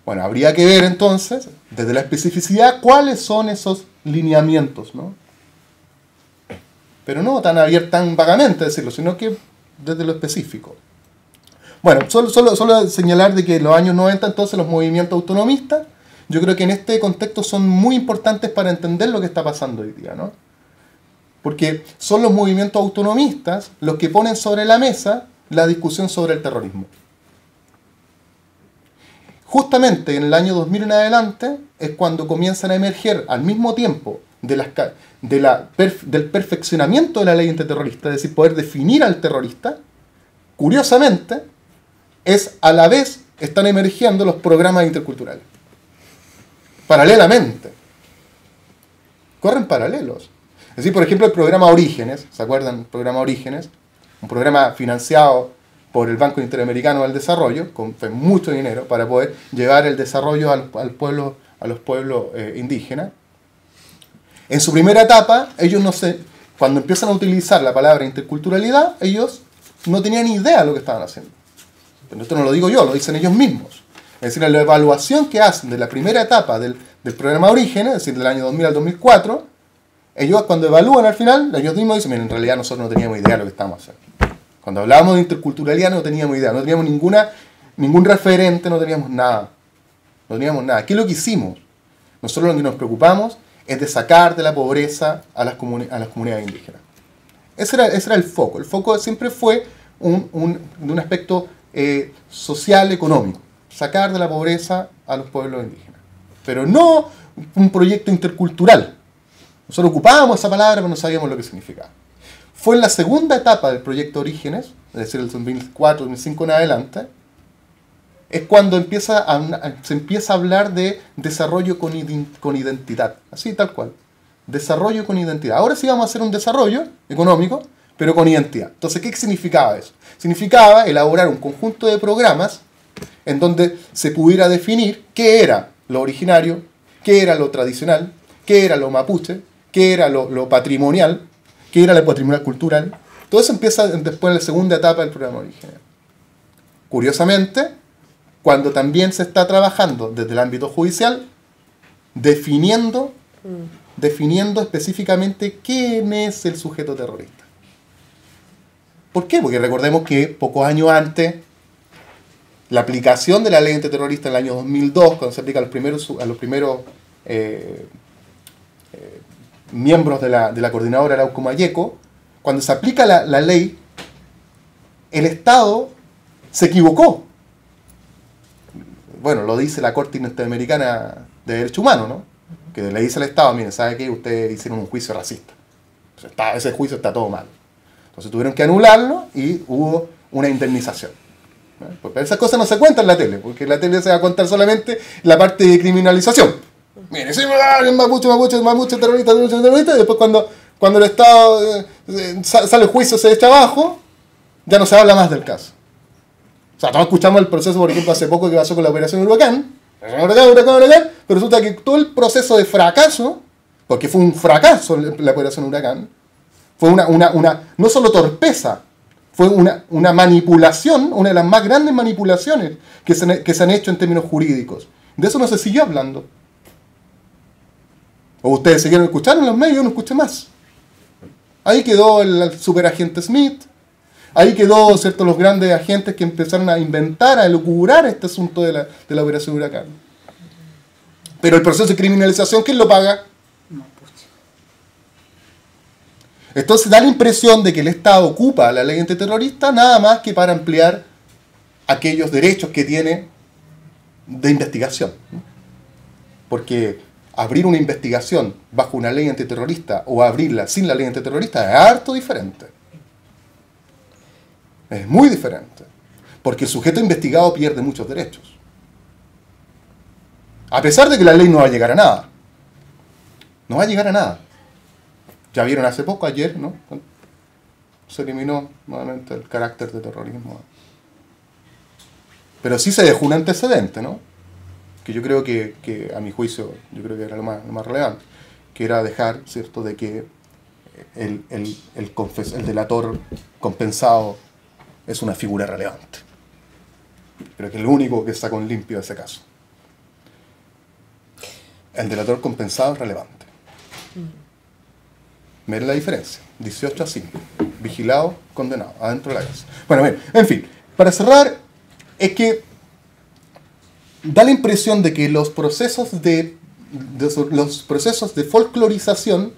Bueno, habría que ver entonces, desde la especificidad, cuáles son esos lineamientos, ¿no? Pero no tan vagamente decirlo, sino que desde lo específico. Bueno, solo señalar de que en los años 90 entonces los movimientos autonomistas, yo creo que en este contexto son muy importantes para entender lo que está pasando hoy día, ¿no? Porque son los movimientos autonomistas los que ponen sobre la mesa la discusión sobre el terrorismo. Justamente en el año 2000 en adelante es cuando comienzan a emerger al mismo tiempo del perfeccionamiento de la ley antiterrorista, es decir, poder definir al terrorista. Curiosamente, a la vez están emergiendo los programas interculturales. Paralelamente. Corren paralelos. Es decir, por ejemplo, el programa Orígenes, ¿se acuerdan del programa Orígenes? Un programa financiado por el Banco Interamericano del Desarrollo, con mucho dinero, para poder llevar el desarrollo a los pueblos indígenas. En su primera etapa, cuando empiezan a utilizar la palabra interculturalidad, ellos no tenían ni idea de lo que estaban haciendo. Pero esto no lo digo yo, lo dicen ellos mismos. Es decir, la evaluación que hacen de la primera etapa del programa Orígenes, es decir, del año 2000 al 2004, ellos cuando evalúan al final, ellos mismos dicen, miren, en realidad nosotros no teníamos idea de lo que estábamos haciendo. Cuando hablábamos de interculturalidad no teníamos idea, no teníamos ningún referente, no teníamos nada. No teníamos nada. ¿Qué es lo que hicimos? Nosotros lo que nos preocupamos es de sacar de la pobreza a las comunidades indígenas. Ese era el foco. El foco siempre fue de un aspecto social, económico. Sacar de la pobreza a los pueblos indígenas. Pero no un proyecto intercultural. Nosotros ocupábamos esa palabra, pero no sabíamos lo que significaba. Fue en la segunda etapa del proyecto Orígenes, es decir, el 2004, 2005 en adelante, es cuando se empieza a hablar de desarrollo con identidad. Así, tal cual. Desarrollo con identidad. Ahora sí vamos a hacer un desarrollo económico, pero con identidad. Entonces, ¿qué significaba eso? Significaba elaborar un conjunto de programas en donde se pudiera definir qué era lo originario, qué era lo tradicional, qué era lo mapuche, qué era lo patrimonial, qué era lo patrimonial cultural. Todo eso empieza después de la segunda etapa del programa Orígenes. Curiosamente, cuando también se está trabajando desde el ámbito judicial, definiendo específicamente quién es el sujeto terrorista. ¿Por qué? Porque recordemos que pocos años antes, la aplicación de la ley antiterrorista en el año 2002, cuando se aplica a los primeros miembros de la coordinadora Arauco Mayeco, cuando se aplica la ley, el Estado se equivocó. Bueno, lo dice la Corte Interamericana de Derechos Humanos, ¿no? Que le dice al Estado, miren, ¿sabe qué? Ustedes hicieron un juicio racista. Ese juicio está todo mal. Entonces tuvieron que anularlo y hubo una indemnización. Porque esas cosas no se cuentan en la tele, porque en la tele se va a contar solamente la parte de criminalización. Miren, sí, mapuche, terrorista, y después cuando el Estado sale el juicio, se echa abajo, ya no se habla más del caso. O sea, todos escuchamos el proceso, por ejemplo, hace poco que pasó con la Operación Huracán, pero resulta que todo el proceso de fracaso, porque fue un fracaso la Operación Huracán, fue no solo torpeza, fue una manipulación, una de las más grandes manipulaciones que se han hecho en términos jurídicos. De eso no se siguió hablando. O ustedes siguieron escuchando en los medios, yo no escuché más. Ahí quedó el superagente Smith, ahí quedó, ¿cierto?, los grandes agentes que empezaron a inventar, a elucubrar este asunto de la Operación Huracán. Pero el proceso de criminalización, ¿quién lo paga? Entonces da la impresión de que el Estado ocupa la ley antiterrorista nada más que para ampliar aquellos derechos que tiene de investigación. Porque abrir una investigación bajo una ley antiterrorista o abrirla sin la ley antiterrorista es harto diferente. Es muy diferente. Porque el sujeto investigado pierde muchos derechos. A pesar de que la ley no va a llegar a nada. No va a llegar a nada. Ya vieron hace poco, ayer, ¿no? Se eliminó nuevamente el carácter de terrorismo. Pero sí se dejó un antecedente, ¿no? Que yo creo que a mi juicio, yo creo que era lo más relevante. Que era dejar, ¿cierto?, de que el delator compensado es una figura relevante. Creo que es el único que está con limpio de ese caso. El delator compensado es relevante. Miren la diferencia, 18 a 5, vigilado, condenado, adentro de la casa. Bueno, bien, en fin, para cerrar, es que da la impresión de que los procesos de folclorización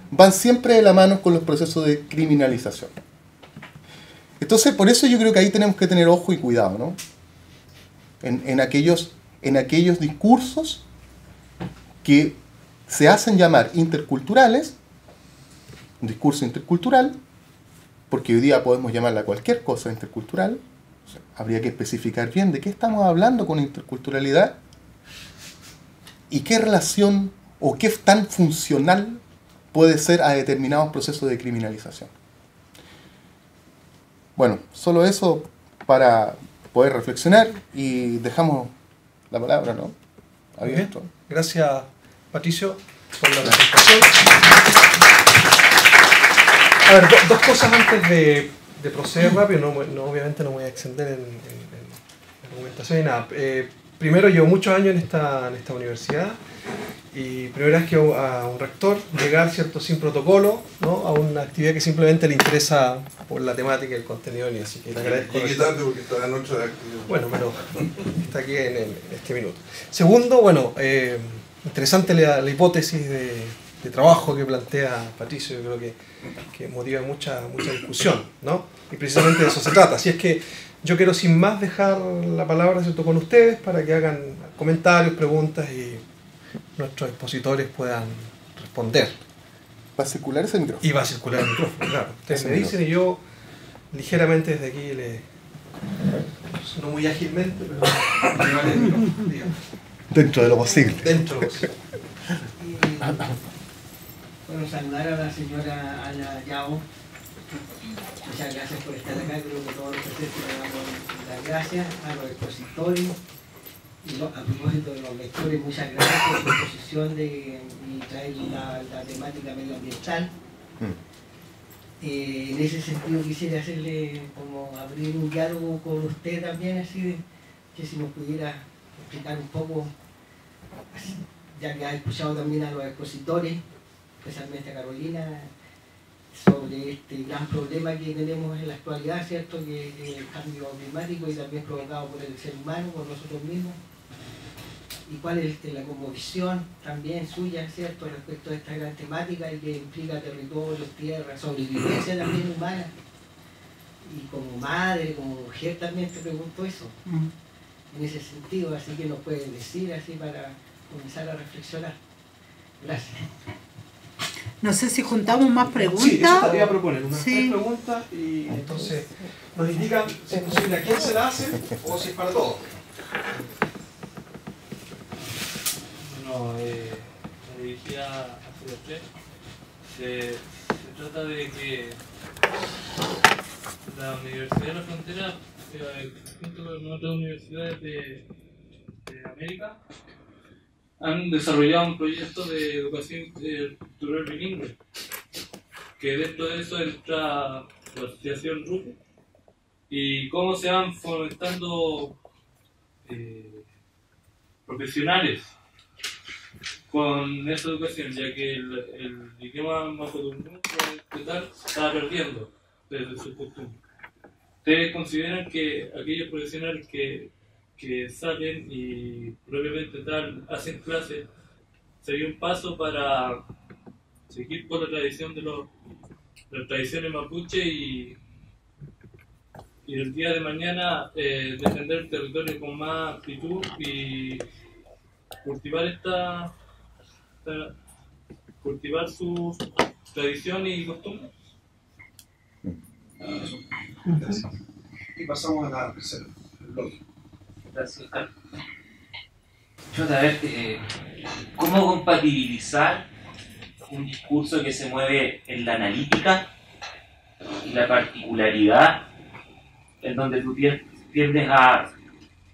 van siempre de la mano con los procesos de criminalización. Entonces, por eso yo creo que ahí tenemos que tener ojo y cuidado, ¿no? En aquellos discursos que se hacen llamar interculturales, un discurso intercultural, porque hoy día podemos llamarla cualquier cosa intercultural. O sea, habría que especificar bien de qué estamos hablando con interculturalidad y qué relación o qué tan funcional puede ser a determinados procesos de criminalización. Bueno, solo eso para poder reflexionar y dejamos la palabra, ¿no? Abierto. Gracias, Patricio, por la presentación. A ver, dos cosas antes de proceder rápido. Obviamente no me voy a extender en argumentación ni nada. Primero, llevo muchos años en esta universidad y primera vez que a un rector llegar, ¿cierto?, sin protocolo, ¿no?, a una actividad que simplemente le interesa por la temática y el contenido. Y así que le agradezco. Y quitarte porque está en otra actividad. Bueno, pero está aquí en este minuto. Segundo, bueno, interesante la hipótesis de trabajo que plantea Patricio. Yo creo que motiva mucha discusión, ¿no? Y precisamente de eso se trata. Así es que yo quiero sin más dejar la palabra, ¿cierto?, con ustedes para que hagan comentarios, preguntas y nuestros expositores puedan responder. ¿Va a circular ese micrófono? Y va a circular el micrófono, claro. Ustedes me dicen y yo ligeramente desde aquí no muy ágilmente, pero llevaré el micrófono, digamos. Dentro de lo posible. Dentro de lo posible. Bueno, saludar a la señora Ana Yao. Muchas gracias por estar acá. Creo que todos los presentes le damos las gracias a los expositores y a propósito de los lectores. Muchas gracias por su exposición y traer la temática medioambiental. En ese sentido quisiera hacerle como abrir un diálogo con usted también, así que si nos pudiera explicar un poco, así, ya que ha escuchado también a los expositores, especialmente a Carolina, sobre este gran problema que tenemos en la actualidad, ¿cierto?, que es el cambio climático y también provocado por el ser humano, por nosotros mismos, y cuál es la convicción también suya, ¿cierto?, respecto a esta gran temática y que implica territorios, tierra, sobrevivencia también humana. Y como madre, como mujer también te pregunto eso, en ese sentido, así que nos puedes decir así para comenzar a reflexionar. Gracias. No sé si juntamos más preguntas. Sí, eso estaría a proponer unas Sí. 3 preguntas y entonces nos indican si es posible a quién se la hacen o si es para todos. Bueno, me dirigía hacia usted. Se trata de que la Universidad de la Frontera, junto con otras universidades de América, han desarrollado un proyecto de educación cultural bilingüe, que dentro de eso entra la asociación RUP, y cómo se van fomentando profesionales con esa educación, ya que el idioma mapudungun se está perdiendo desde su costumbre. ¿Ustedes consideran que aquellos profesionales que salen y propiamente tal hacen clases sería un paso para seguir por la tradición de las tradiciones mapuche y el día de mañana defender el territorio con más amplitud y cultivar cultivar sus tradiciones y costumbres? Gracias. Y pasamos a la tercera. Gracias. Yo, a ver, ¿cómo compatibilizar un discurso que se mueve en la analítica y la particularidad, en donde tú tiendes a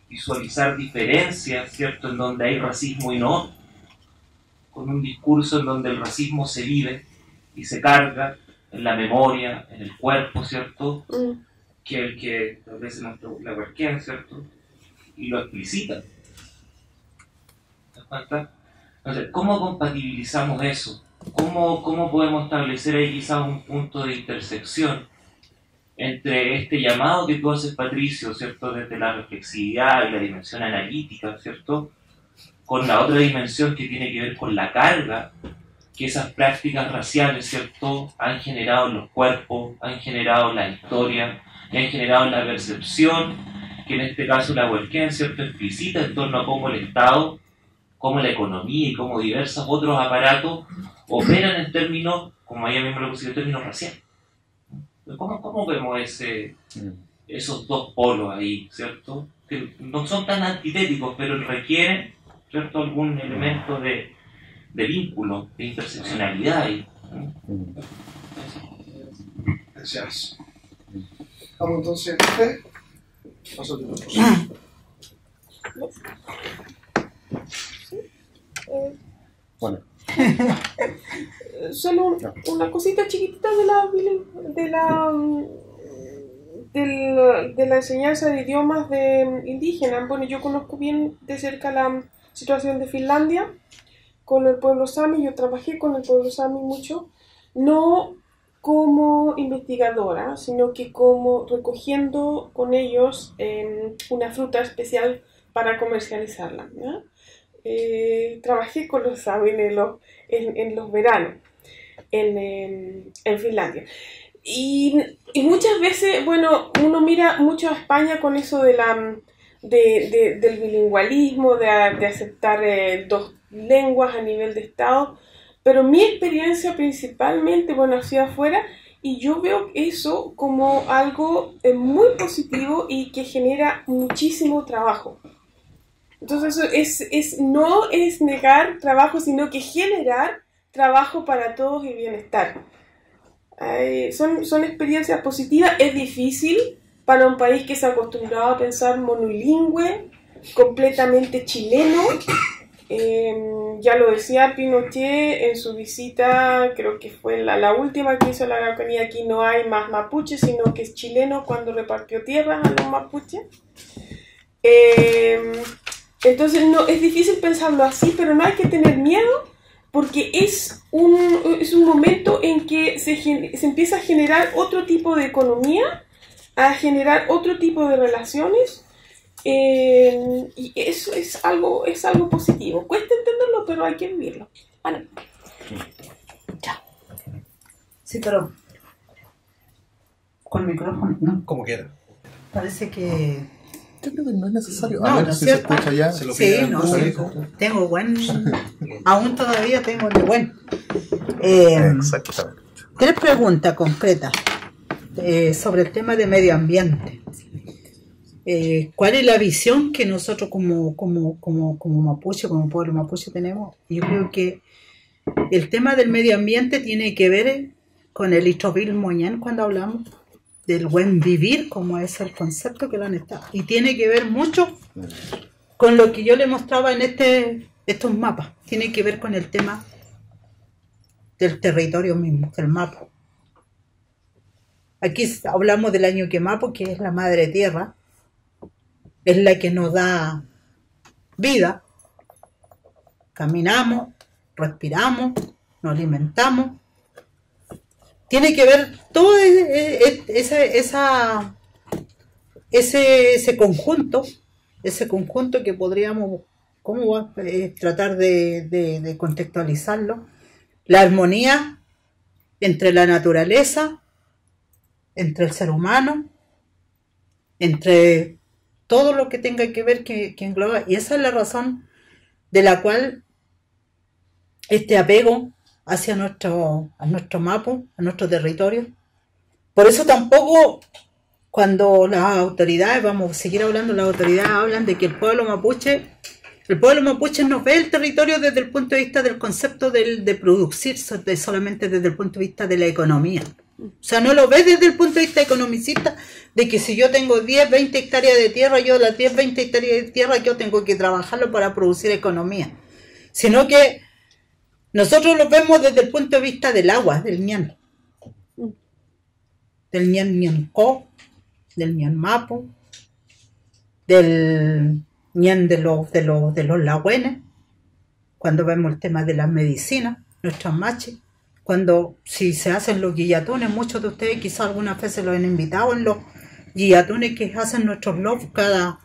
visualizar diferencias, ¿cierto?, en donde hay racismo y no, con un discurso en donde el racismo se vive y se carga en la memoria, en el cuerpo, ¿cierto?, que el que establece la huarquén, ¿cierto?, y lo explicita. ¿Te das cuenta? Entonces, ¿cómo compatibilizamos eso? ¿Cómo podemos establecer ahí quizás un punto de intersección entre este llamado que tú haces, Patricio, ¿cierto?, desde la reflexividad y la dimensión analítica, ¿cierto?, con la otra dimensión que tiene que ver con la carga que esas prácticas raciales, ¿cierto?, han generado en los cuerpos, han generado en la historia, y han generado en la percepción, que en este caso la huarquén, ¿cierto?, explicita en torno a cómo el Estado, cómo la economía y cómo diversos otros aparatos operan en términos, como ella misma lo puso, en términos raciales. ¿Cómo vemos esos dos polos ahí, ¿cierto?, que no son tan antitéticos, pero requieren, ¿cierto?, algún elemento de vínculo, de interseccionalidad ahí. Gracias. Vamos entonces, ¿usted? Nosotros. Bueno. Solo una cosita chiquitita de la enseñanza de idiomas de indígenas. Bueno, yo conozco bien de cerca la situación de Finlandia con el pueblo sami. Yo trabajé con el pueblo sami mucho, no como investigadora, sino que como recogiendo con ellos una fruta especial para comercializarla, ¿no? trabajé con los sabi en los veranos en Finlandia. Y muchas veces, bueno, uno mira mucho a España con eso de del bilingüismo, de aceptar 2 lenguas a nivel de Estado, pero mi experiencia principalmente, bueno, hacia afuera, y yo veo eso como algo muy positivo y que genera muchísimo trabajo. Entonces no es negar trabajo, sino que generar trabajo para todos y bienestar. Son experiencias positivas. Es difícil para un país que se ha acostumbrado a pensar monolingüe, completamente chileno. Ya lo decía Pinochet en su visita, creo que fue la última que hizo la Araucanía. Aquí no hay más mapuche, sino que es chileno cuando repartió tierras a los mapuches. Entonces no, es difícil pensarlo así, pero no hay que tener miedo, porque es un momento en que se empieza a generar otro tipo de economía, a generar otro tipo de relaciones, y eso es algo positivo. Cuesta entenderlo, pero hay que vivirlo. Vale. Chao. Sí, pero con micrófono, ¿no? Como quiera. Parece que... Yo creo que no es necesario. No, A ver no es si cierto. se escucha ya. Se lo Sí, pide al no, público. tengo aún todavía tengo de buen. Exactamente. 3 preguntas concretas sobre el tema de medio ambiente. ¿Cuál es la visión que nosotros como mapuche, como pueblo mapuche tenemos? Yo creo que el tema del medio ambiente tiene que ver con el Itovil Moñán cuando hablamos del buen vivir, como es el concepto que lo han estado. Y tiene que ver mucho con lo que yo le mostraba en estos mapas. Tiene que ver con el tema del territorio mismo, del mapa. Aquí hablamos del Añuquemapu, que es la madre tierra, es la que nos da vida. Caminamos, respiramos, nos alimentamos. Tiene que ver todo ese conjunto que podríamos tratar de contextualizarlo. La armonía entre la naturaleza, entre el ser humano, entre todo lo que tenga que ver que engloba. Y esa es la razón de la cual este apego hacia nuestro mapu, a nuestro territorio. Por eso tampoco cuando las autoridades, vamos a seguir hablando, las autoridades hablan de que el pueblo mapuche no ve el territorio desde el punto de vista del concepto de producir, solamente desde el punto de vista de la economía. O sea, no lo ve desde el punto de vista economicista, de que si yo tengo 10, 20 hectáreas de tierra, yo las 10, 20 hectáreas de tierra yo tengo que trabajarlo para producir economía. Sino que nosotros lo vemos desde el punto de vista del agua, del ñan. Del ñan ñanco, del ñan mapu, del ñan de los lagüenes, cuando vemos el tema de las medicinas, nuestras machis, cuando si se hacen los guillatunes, muchos de ustedes quizás alguna vez se los han invitado en los guillatunes que hacen nuestros lobos cada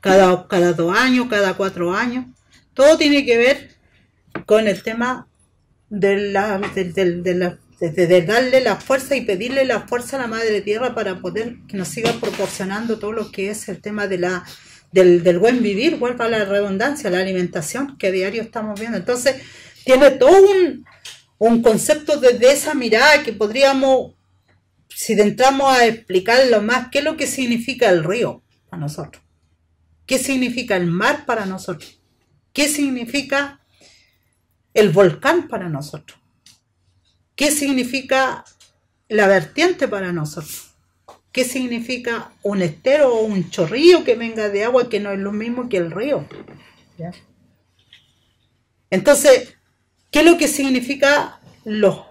2 años, cada 4 años. Todo tiene que ver con el tema de darle la fuerza y pedirle la fuerza a la Madre Tierra para poder que nos siga proporcionando todo lo que es el tema del buen vivir, vuelva a la redundancia, la alimentación que a diario estamos viendo. Entonces, tiene todo un concepto desde esa mirada que podríamos, si entramos a explicarlo más, qué es lo que significa el río para nosotros, qué significa el mar para nosotros, qué significa el volcán para nosotros, qué significa la vertiente para nosotros, qué significa un estero o un chorrillo que venga de agua, que no es lo mismo que el río. ¿Ya? Entonces, ¿qué es lo que significa los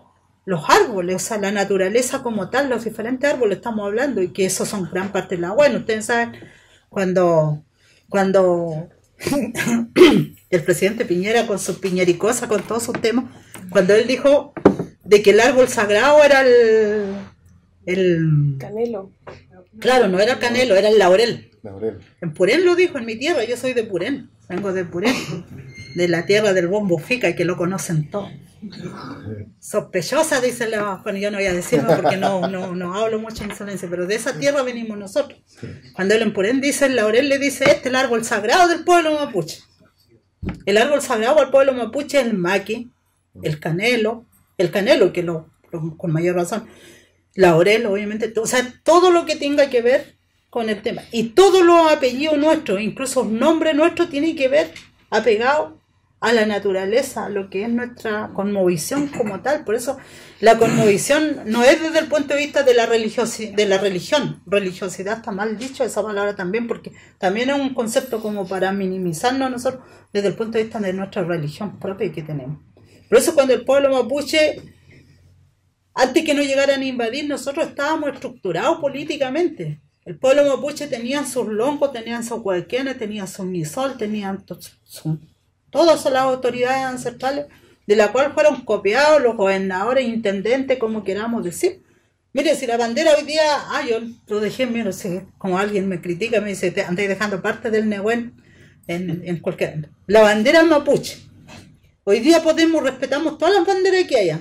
árboles? O sea, la naturaleza como tal, los diferentes árboles estamos hablando, y que esos son gran parte del agua. Bueno, ustedes saben, cuando el presidente Piñera con sus piñericosas, con todos sus temas, cuando él dijo de que el árbol sagrado era el Canelo. Claro, no era el canelo, era el laurel. Laurel. En Purén lo dijo, en mi tierra, yo soy de Purén, vengo de Purén. de la tierra del bombo fica, que lo conocen todos. Sospechosa, dicen la... Bueno, yo no voy a decirlo porque no hablo mucha insolencia, pero de esa tierra venimos nosotros. Cuando el Empurén dice, el laurel le dice, el árbol sagrado del pueblo mapuche. El árbol sagrado al pueblo mapuche es el maqui, el canelo que con mayor razón, laurel, obviamente, o sea, todo lo que tenga que ver con el tema. Y todos los apellidos nuestros, incluso el nombre nuestro, tiene que ver apegado a la naturaleza, a lo que es nuestra cosmovisión como tal. Por eso la cosmovisión no es desde el punto de vista de la religión. Religiosidad está mal dicho esa palabra también, porque también es un concepto como para minimizarnos nosotros desde el punto de vista de nuestra religión propia que tenemos. Por eso cuando el pueblo mapuche, antes que no llegaran a invadir, nosotros estábamos estructurados políticamente. El pueblo mapuche tenía sus longos, tenían sus huayquenes, tenían sus misol, tenían todas las autoridades ancestrales, de la cual fueron copiados los gobernadores, intendentes, como queramos decir. Mire, si la bandera hoy día, yo lo dejé, mire, si como alguien me critica, me dice, andáis dejando parte del Nehuen en cualquier... La bandera mapuche. Hoy día respetamos todas las banderas que haya.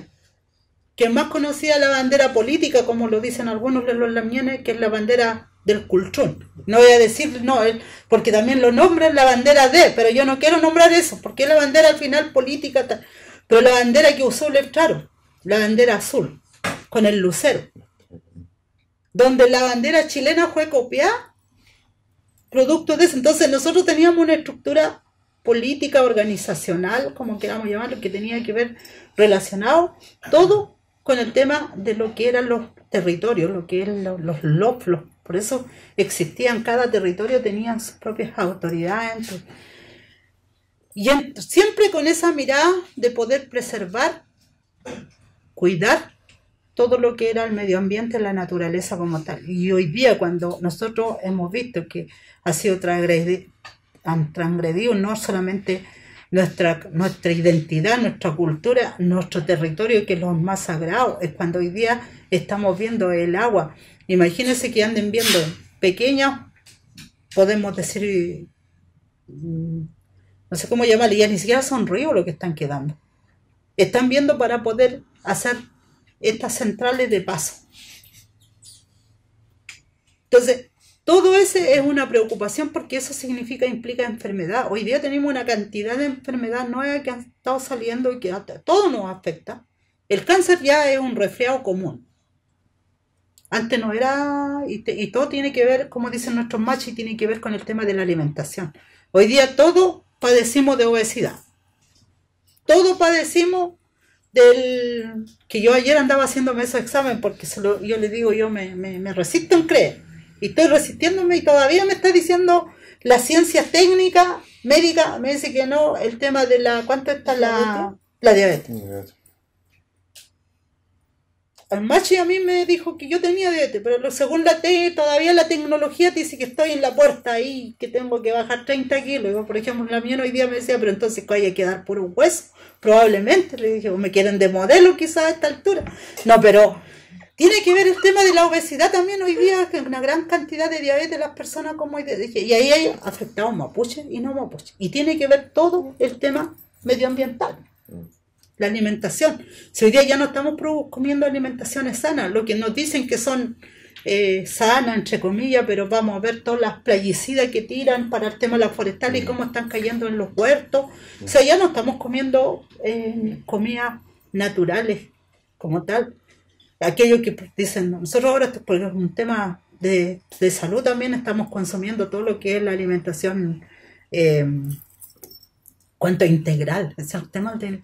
Que es más conocida la bandera política, como lo dicen algunos de los lamienes, que es la bandera del Culchún. No voy a decir, no, porque también lo nombran la bandera de, pero yo no quiero nombrar eso, porque es la bandera al final política, pero la bandera que usó Letraro, la bandera azul, con el lucero, donde la bandera chilena fue copiada, producto de eso. Entonces nosotros teníamos una estructura política, organizacional, como queramos llamarlo, que tenía que ver relacionado todo con el tema de lo que eran los territorios, lo que eran los loflos. Por eso existían, cada territorio tenía sus propias autoridades. Y siempre con esa mirada de poder preservar, cuidar todo lo que era el medio ambiente, la naturaleza como tal. Y hoy día, cuando nosotros hemos visto que ha sido transgredido no solamente nuestra identidad, nuestra cultura, nuestro territorio, que es lo más sagrado, es cuando hoy día estamos viendo el agua. Imagínense que anden viendo pequeñas, podemos decir, no sé cómo llamarle, ya ni siquiera son ríos lo que están quedando. Están viendo para poder hacer estas centrales de paso. Entonces, todo eso es una preocupación porque eso implica enfermedad. Hoy día tenemos una cantidad de enfermedades nuevas que han estado saliendo y que a todo nos afecta. El cáncer ya es un resfriado común. Antes no era, y todo tiene que ver, como dicen nuestros machos, tiene que ver con el tema de la alimentación. Hoy día todos padecimos de obesidad. Todos padecimos que yo ayer andaba haciéndome esos exámenes porque yo le digo, yo me resisto en creer. Y estoy resistiéndome y todavía me está diciendo la ciencia técnica, médica, me dice que no, el tema de ¿cuánto está la diabetes? El machi a mí me dijo que yo tenía diabetes, pero según todavía la tecnología dice que estoy en la puerta ahí, que tengo que bajar 30 kilos. Por ejemplo, la mía hoy día me decía, pero entonces que hay que dar puro hueso, probablemente. Le dije, me quieren de modelo quizás a esta altura. No, pero tiene que ver el tema de la obesidad también hoy día, que una gran cantidad de diabetes las personas como hoy día. Y ahí hay afectados mapuche y no mapuche. Y tiene que ver todo el tema medioambiental. La alimentación. Si hoy día ya no estamos comiendo alimentaciones sanas, lo que nos dicen que son sanas, entre comillas, pero vamos a ver todas las plaguicidas que tiran para el tema de la forestal y cómo están cayendo en los huertos. O sea, ya no estamos comiendo comidas naturales como tal. Aquello que dicen, nosotros ahora, por un tema de salud también, estamos consumiendo todo lo que es la alimentación cuanto integral. El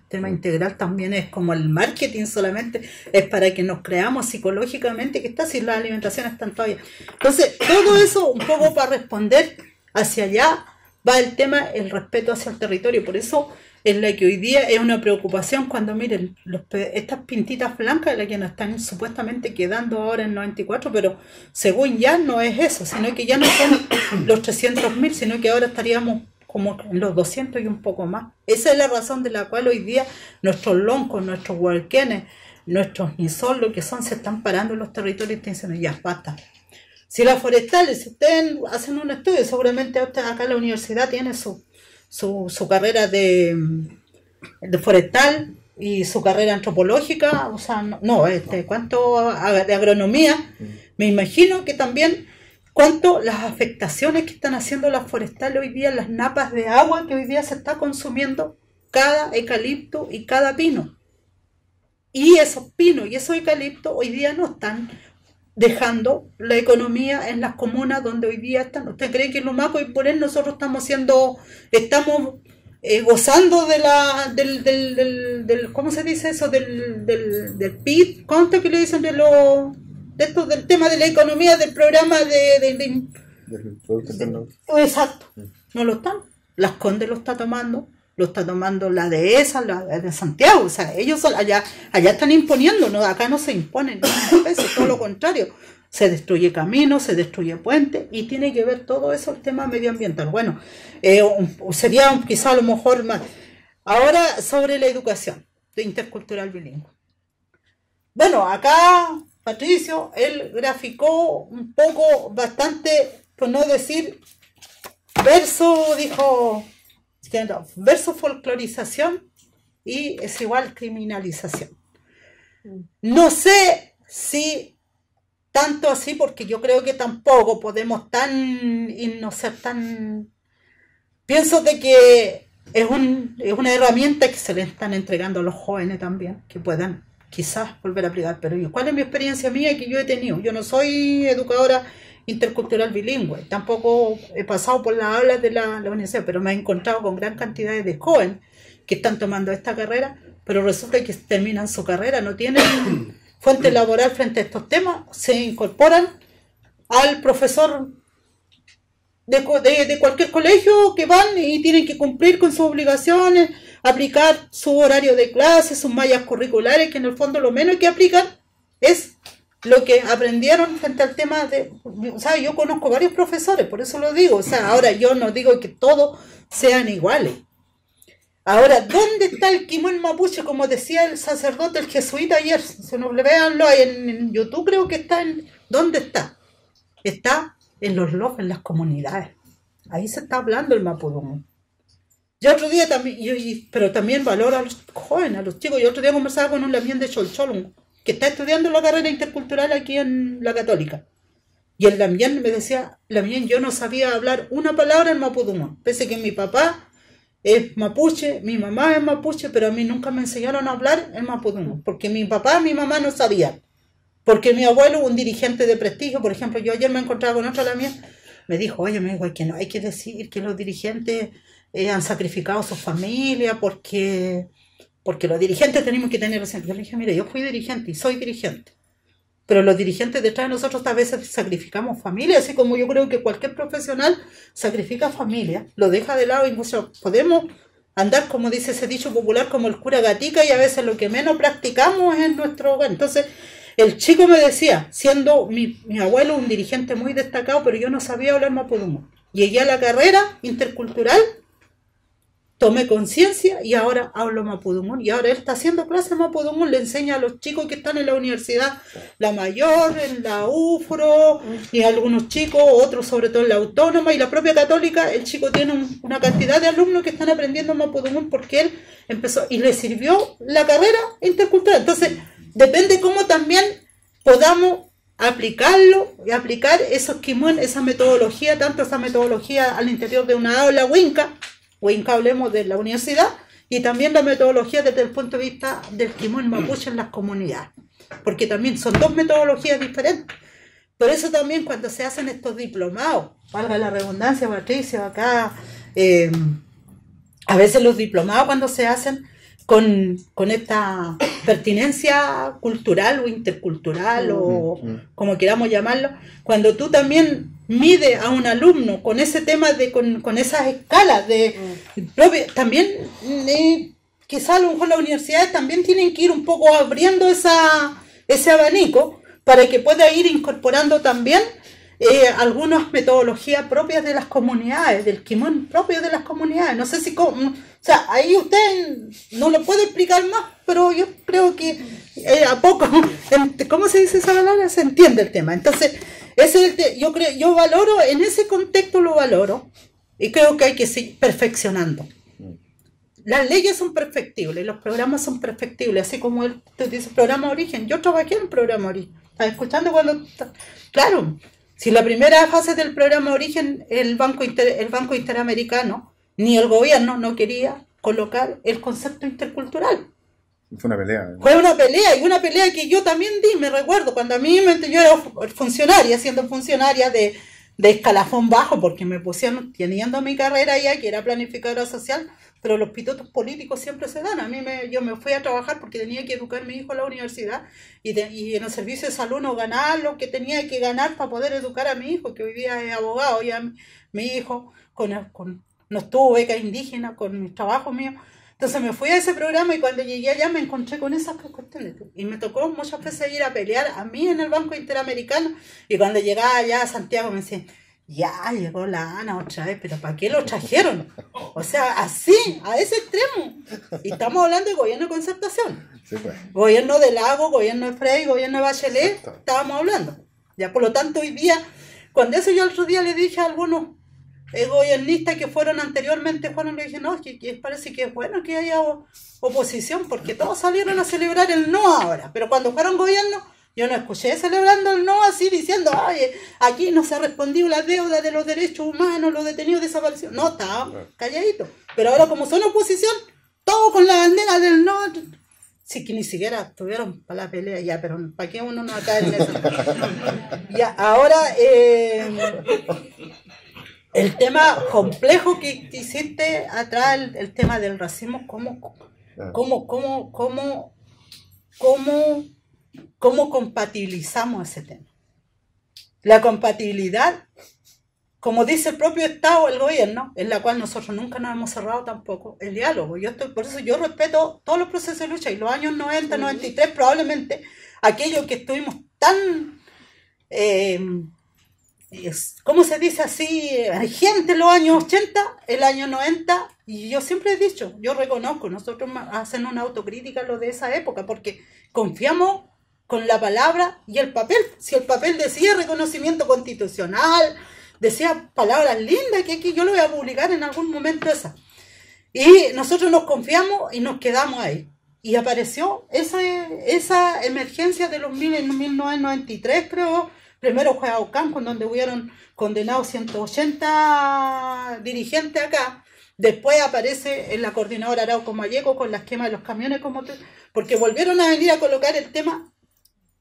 tema integral también es como el marketing, solamente es para que nos creamos psicológicamente que está, si las alimentaciones están todavía. Entonces, todo eso un poco para responder hacia allá va el tema, el respeto hacia el territorio. Por eso es la que hoy día es una preocupación cuando miren estas pintitas blancas, las que nos están supuestamente quedando ahora en 94, pero según ya no es eso, sino que ya no son los 300.000, sino que ahora estaríamos como en los 200 y un poco más. Esa es la razón de la cual hoy día nuestros loncos, nuestros huarquenes, nuestros nisol, lo que son, se están parando en los territorios y están diciendo, ya, basta. Si las forestales, si ustedes hacen un estudio, seguramente usted acá en la universidad tiene su su carrera de forestal y su carrera antropológica, o sea, cuánto de agronomía, me imagino que también cuánto las afectaciones que están haciendo las forestales hoy día, las napas de agua que hoy día se está consumiendo cada eucalipto y cada pino. Y esos pinos y esos eucaliptos hoy día no están dejando la economía en las comunas donde hoy día están. ¿Usted cree que en Lumaco y por él nosotros estamos gozando de del ¿cómo se dice eso? Del PIB? ¿Cuánto que le dicen del tema de la economía, del programa del Producto Interno? Exacto, no lo están. Las Condes lo está tomando la dehesa, la de Santiago, o sea, ellos son allá están imponiendo, ¿no? Acá no se imponen, todo lo contrario, se destruye caminos, se destruye puentes, y tiene que ver todo eso el tema medioambiental. Bueno, sería quizá a lo mejor más. Ahora, sobre la educación de intercultural bilingüe. Bueno, acá Patricio, él graficó un poco, bastante, por no decir, verso folclorización y es igual criminalización. No sé si tanto así, porque yo creo que tampoco podemos no ser tan... Pienso de que es una herramienta que se le están entregando a los jóvenes también, que puedan quizás volver a aplicar. Pero ¿cuál es mi experiencia mía que yo he tenido? Yo no soy educadora intercultural bilingüe, tampoco he pasado por las aulas de la universidad, pero me he encontrado con gran cantidad de jóvenes que están tomando esta carrera, pero resulta que terminan su carrera, no tienen fuente laboral frente a estos temas, se incorporan al profesor de cualquier colegio que van y tienen que cumplir con sus obligaciones, aplicar su horario de clase, sus mallas curriculares, que en el fondo lo menos que aplican es lo que aprendieron frente al tema o sea, yo conozco varios profesores, por eso lo digo, o sea, ahora yo no digo que todos sean iguales. Ahora, ¿dónde está el Kimón mapuche? Como decía el sacerdote, el jesuita ayer, si no, véanlo ahí en YouTube, creo que está ¿dónde está? Está en los lofts, en las comunidades. Ahí se está hablando el mapudungun. Yo otro día también, pero también valoro a los jóvenes, a los chicos. Yo otro día conversaba con un lamien de Cholcholung, que está estudiando la carrera intercultural aquí en la Católica. Y el lamien me decía, lamien, yo no sabía hablar una palabra en mapudungun, pese que mi papá es mapuche, mi mamá es mapuche, pero a mí nunca me enseñaron a hablar en mapudungun, porque mi papá y mi mamá no sabían. Porque mi abuelo, un dirigente de prestigio, por ejemplo, yo ayer me encontraba con otro lamien, me dijo, oye, me dijo, que no hay que decir que los dirigentes han sacrificado a su familia, porque los dirigentes tenemos que tener... Yo le dije, mire, yo fui dirigente y soy dirigente, pero los dirigentes detrás de nosotros a veces sacrificamos familia, así como yo creo que cualquier profesional sacrifica familia, lo deja de lado, y nosotros podemos andar, como dice ese dicho popular, como el cura Gatica, y a veces lo que menos practicamos es nuestro hogar. Entonces, el chico me decía, siendo mi abuelo un dirigente muy destacado, pero yo no sabía hablar mapudungun. Llegué a la carrera intercultural, tomé conciencia y ahora hablo mapudungun. Y ahora él está haciendo clases mapudungun, le enseña a los chicos que están en la universidad, la mayor, en la UFRO, y algunos chicos, otros sobre todo en la autónoma y la propia católica. El chico tiene una cantidad de alumnos que están aprendiendo mapudungun porque él empezó y le sirvió la carrera intercultural. Entonces, depende cómo también podamos aplicarlo y aplicar esos kimón, esa metodología, tanto esa metodología al interior de una aula Winca, hablemos de la universidad, y también la metodología desde el punto de vista del kimón mapuche en las comunidades, porque también son dos metodologías diferentes. Por eso también cuando se hacen estos diplomados, valga la redundancia, Patricia, acá, a veces los diplomados cuando se hacen con esta pertinencia cultural o intercultural o como queramos llamarlo, cuando tú también mides a un alumno con ese tema con esas escalas también quizás a lo mejor las universidades también tienen que ir un poco abriendo ese abanico para que pueda ir incorporando también algunas metodologías propias de las comunidades, del kimón propio de las comunidades. No sé si o sea, ahí usted no lo puede explicar más, pero yo creo que a poco, ¿cómo se dice esa palabra? Se entiende el tema. Entonces, yo valoro, en ese contexto lo valoro, Y creo que hay que seguir perfeccionando. Las leyes son perfectibles, los programas son perfectibles, así como él te dice programa Origen. Yo trabajé en el programa Origen. ¿Estás escuchando cuando? Claro, si la primera fase del programa Origen, el Banco Interamericano, ni el gobierno no quería colocar el concepto intercultural. Fue una pelea. Fue una pelea, y una pelea que yo también di, me recuerdo, cuando yo era funcionaria, siendo funcionaria de escalafón bajo, porque me pusieron, teniendo mi carrera ya, que era planificadora social, pero los pitotos políticos siempre se dan. Yo me fui a trabajar porque tenía que educar a mi hijo a la universidad, y en el servicio de salud no ganaba lo que tenía que ganar para poder educar a mi hijo, que hoy día es abogado. Ya mi hijo no estuvo beca indígena con mis trabajos míos. Entonces me fui a ese programa, y cuando llegué allá me encontré con esas cuestiones. Y me tocó muchas veces ir a pelear a mí en el Banco Interamericano. Y cuando llegaba allá a Santiago me decían, ya llegó la Ana otra vez, pero ¿para qué lo trajeron? O sea, así, a ese extremo. Y estamos hablando de gobierno de concertación. Sí, pues. Gobierno de Lago, gobierno de Frey, gobierno de Bachelet, Exacto. estábamos hablando. Ya, por lo tanto, hoy día, cuando eso yo el otro día le dije a algunos gobiernistas que fueron anteriormente, le dije, no, que parece que es bueno que haya oposición, porque todos salieron a celebrar el no ahora, pero cuando fueron gobierno, yo no escuché celebrando el no así, diciendo, ay, aquí no se ha respondido la deuda de los derechos humanos, los detenidos desaparecidos. No, estaban calladitos. Pero ahora, como son oposición, todos con la bandera del no. Sí, que ni siquiera estuvieron para la pelea, ya, pero ¿para qué uno no cae en eso? Ya, ahora, el tema complejo que hiciste atrás, el tema del racismo, ¿cómo compatibilizamos ese tema? La compatibilidad, como dice el propio Estado, el gobierno, en la cual nosotros nunca nos hemos cerrado tampoco, el diálogo. Por eso yo respeto todos los procesos de lucha, y los años 90, 93, probablemente aquellos que estuvimos tan, ¿cómo se dice así? Gente en los años 80, el año 90, y yo siempre he dicho, yo reconozco, nosotros hacemos una autocrítica a lo de esa época, porque confiamos con la palabra y el papel. Si el papel decía reconocimiento constitucional, decía palabras lindas, que aquí yo lo voy a publicar en algún momento esa. Y nosotros nos confiamos y nos quedamos ahí. Y apareció esa emergencia de los 1993, creo. Primero fue Aucán, donde hubieron condenados 180 dirigentes acá. Después aparece en la coordinadora Arauco Malleco con las quemas de los camiones, porque volvieron a venir a colocar el tema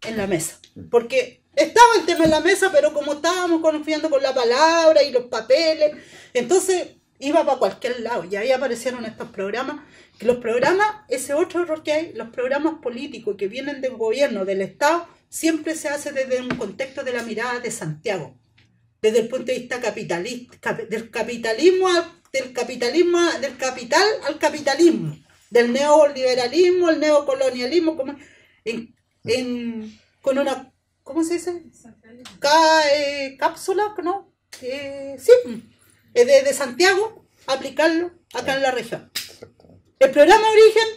en la mesa. Porque estaba el tema en la mesa, pero como estábamos confiando con la palabra y los papeles, entonces iba para cualquier lado. Y ahí aparecieron estos programas. Que los programas, ese otro error que hay, los programas políticos que vienen del gobierno, del Estado, siempre se hace desde un contexto de la mirada de Santiago, desde el punto de vista capitalista, del capital al capitalismo, del neoliberalismo, el neocolonialismo, con una, ¿cómo se dice? Cápsula, ¿no? Sí, de Santiago, aplicarlo acá en la región. El programa Origen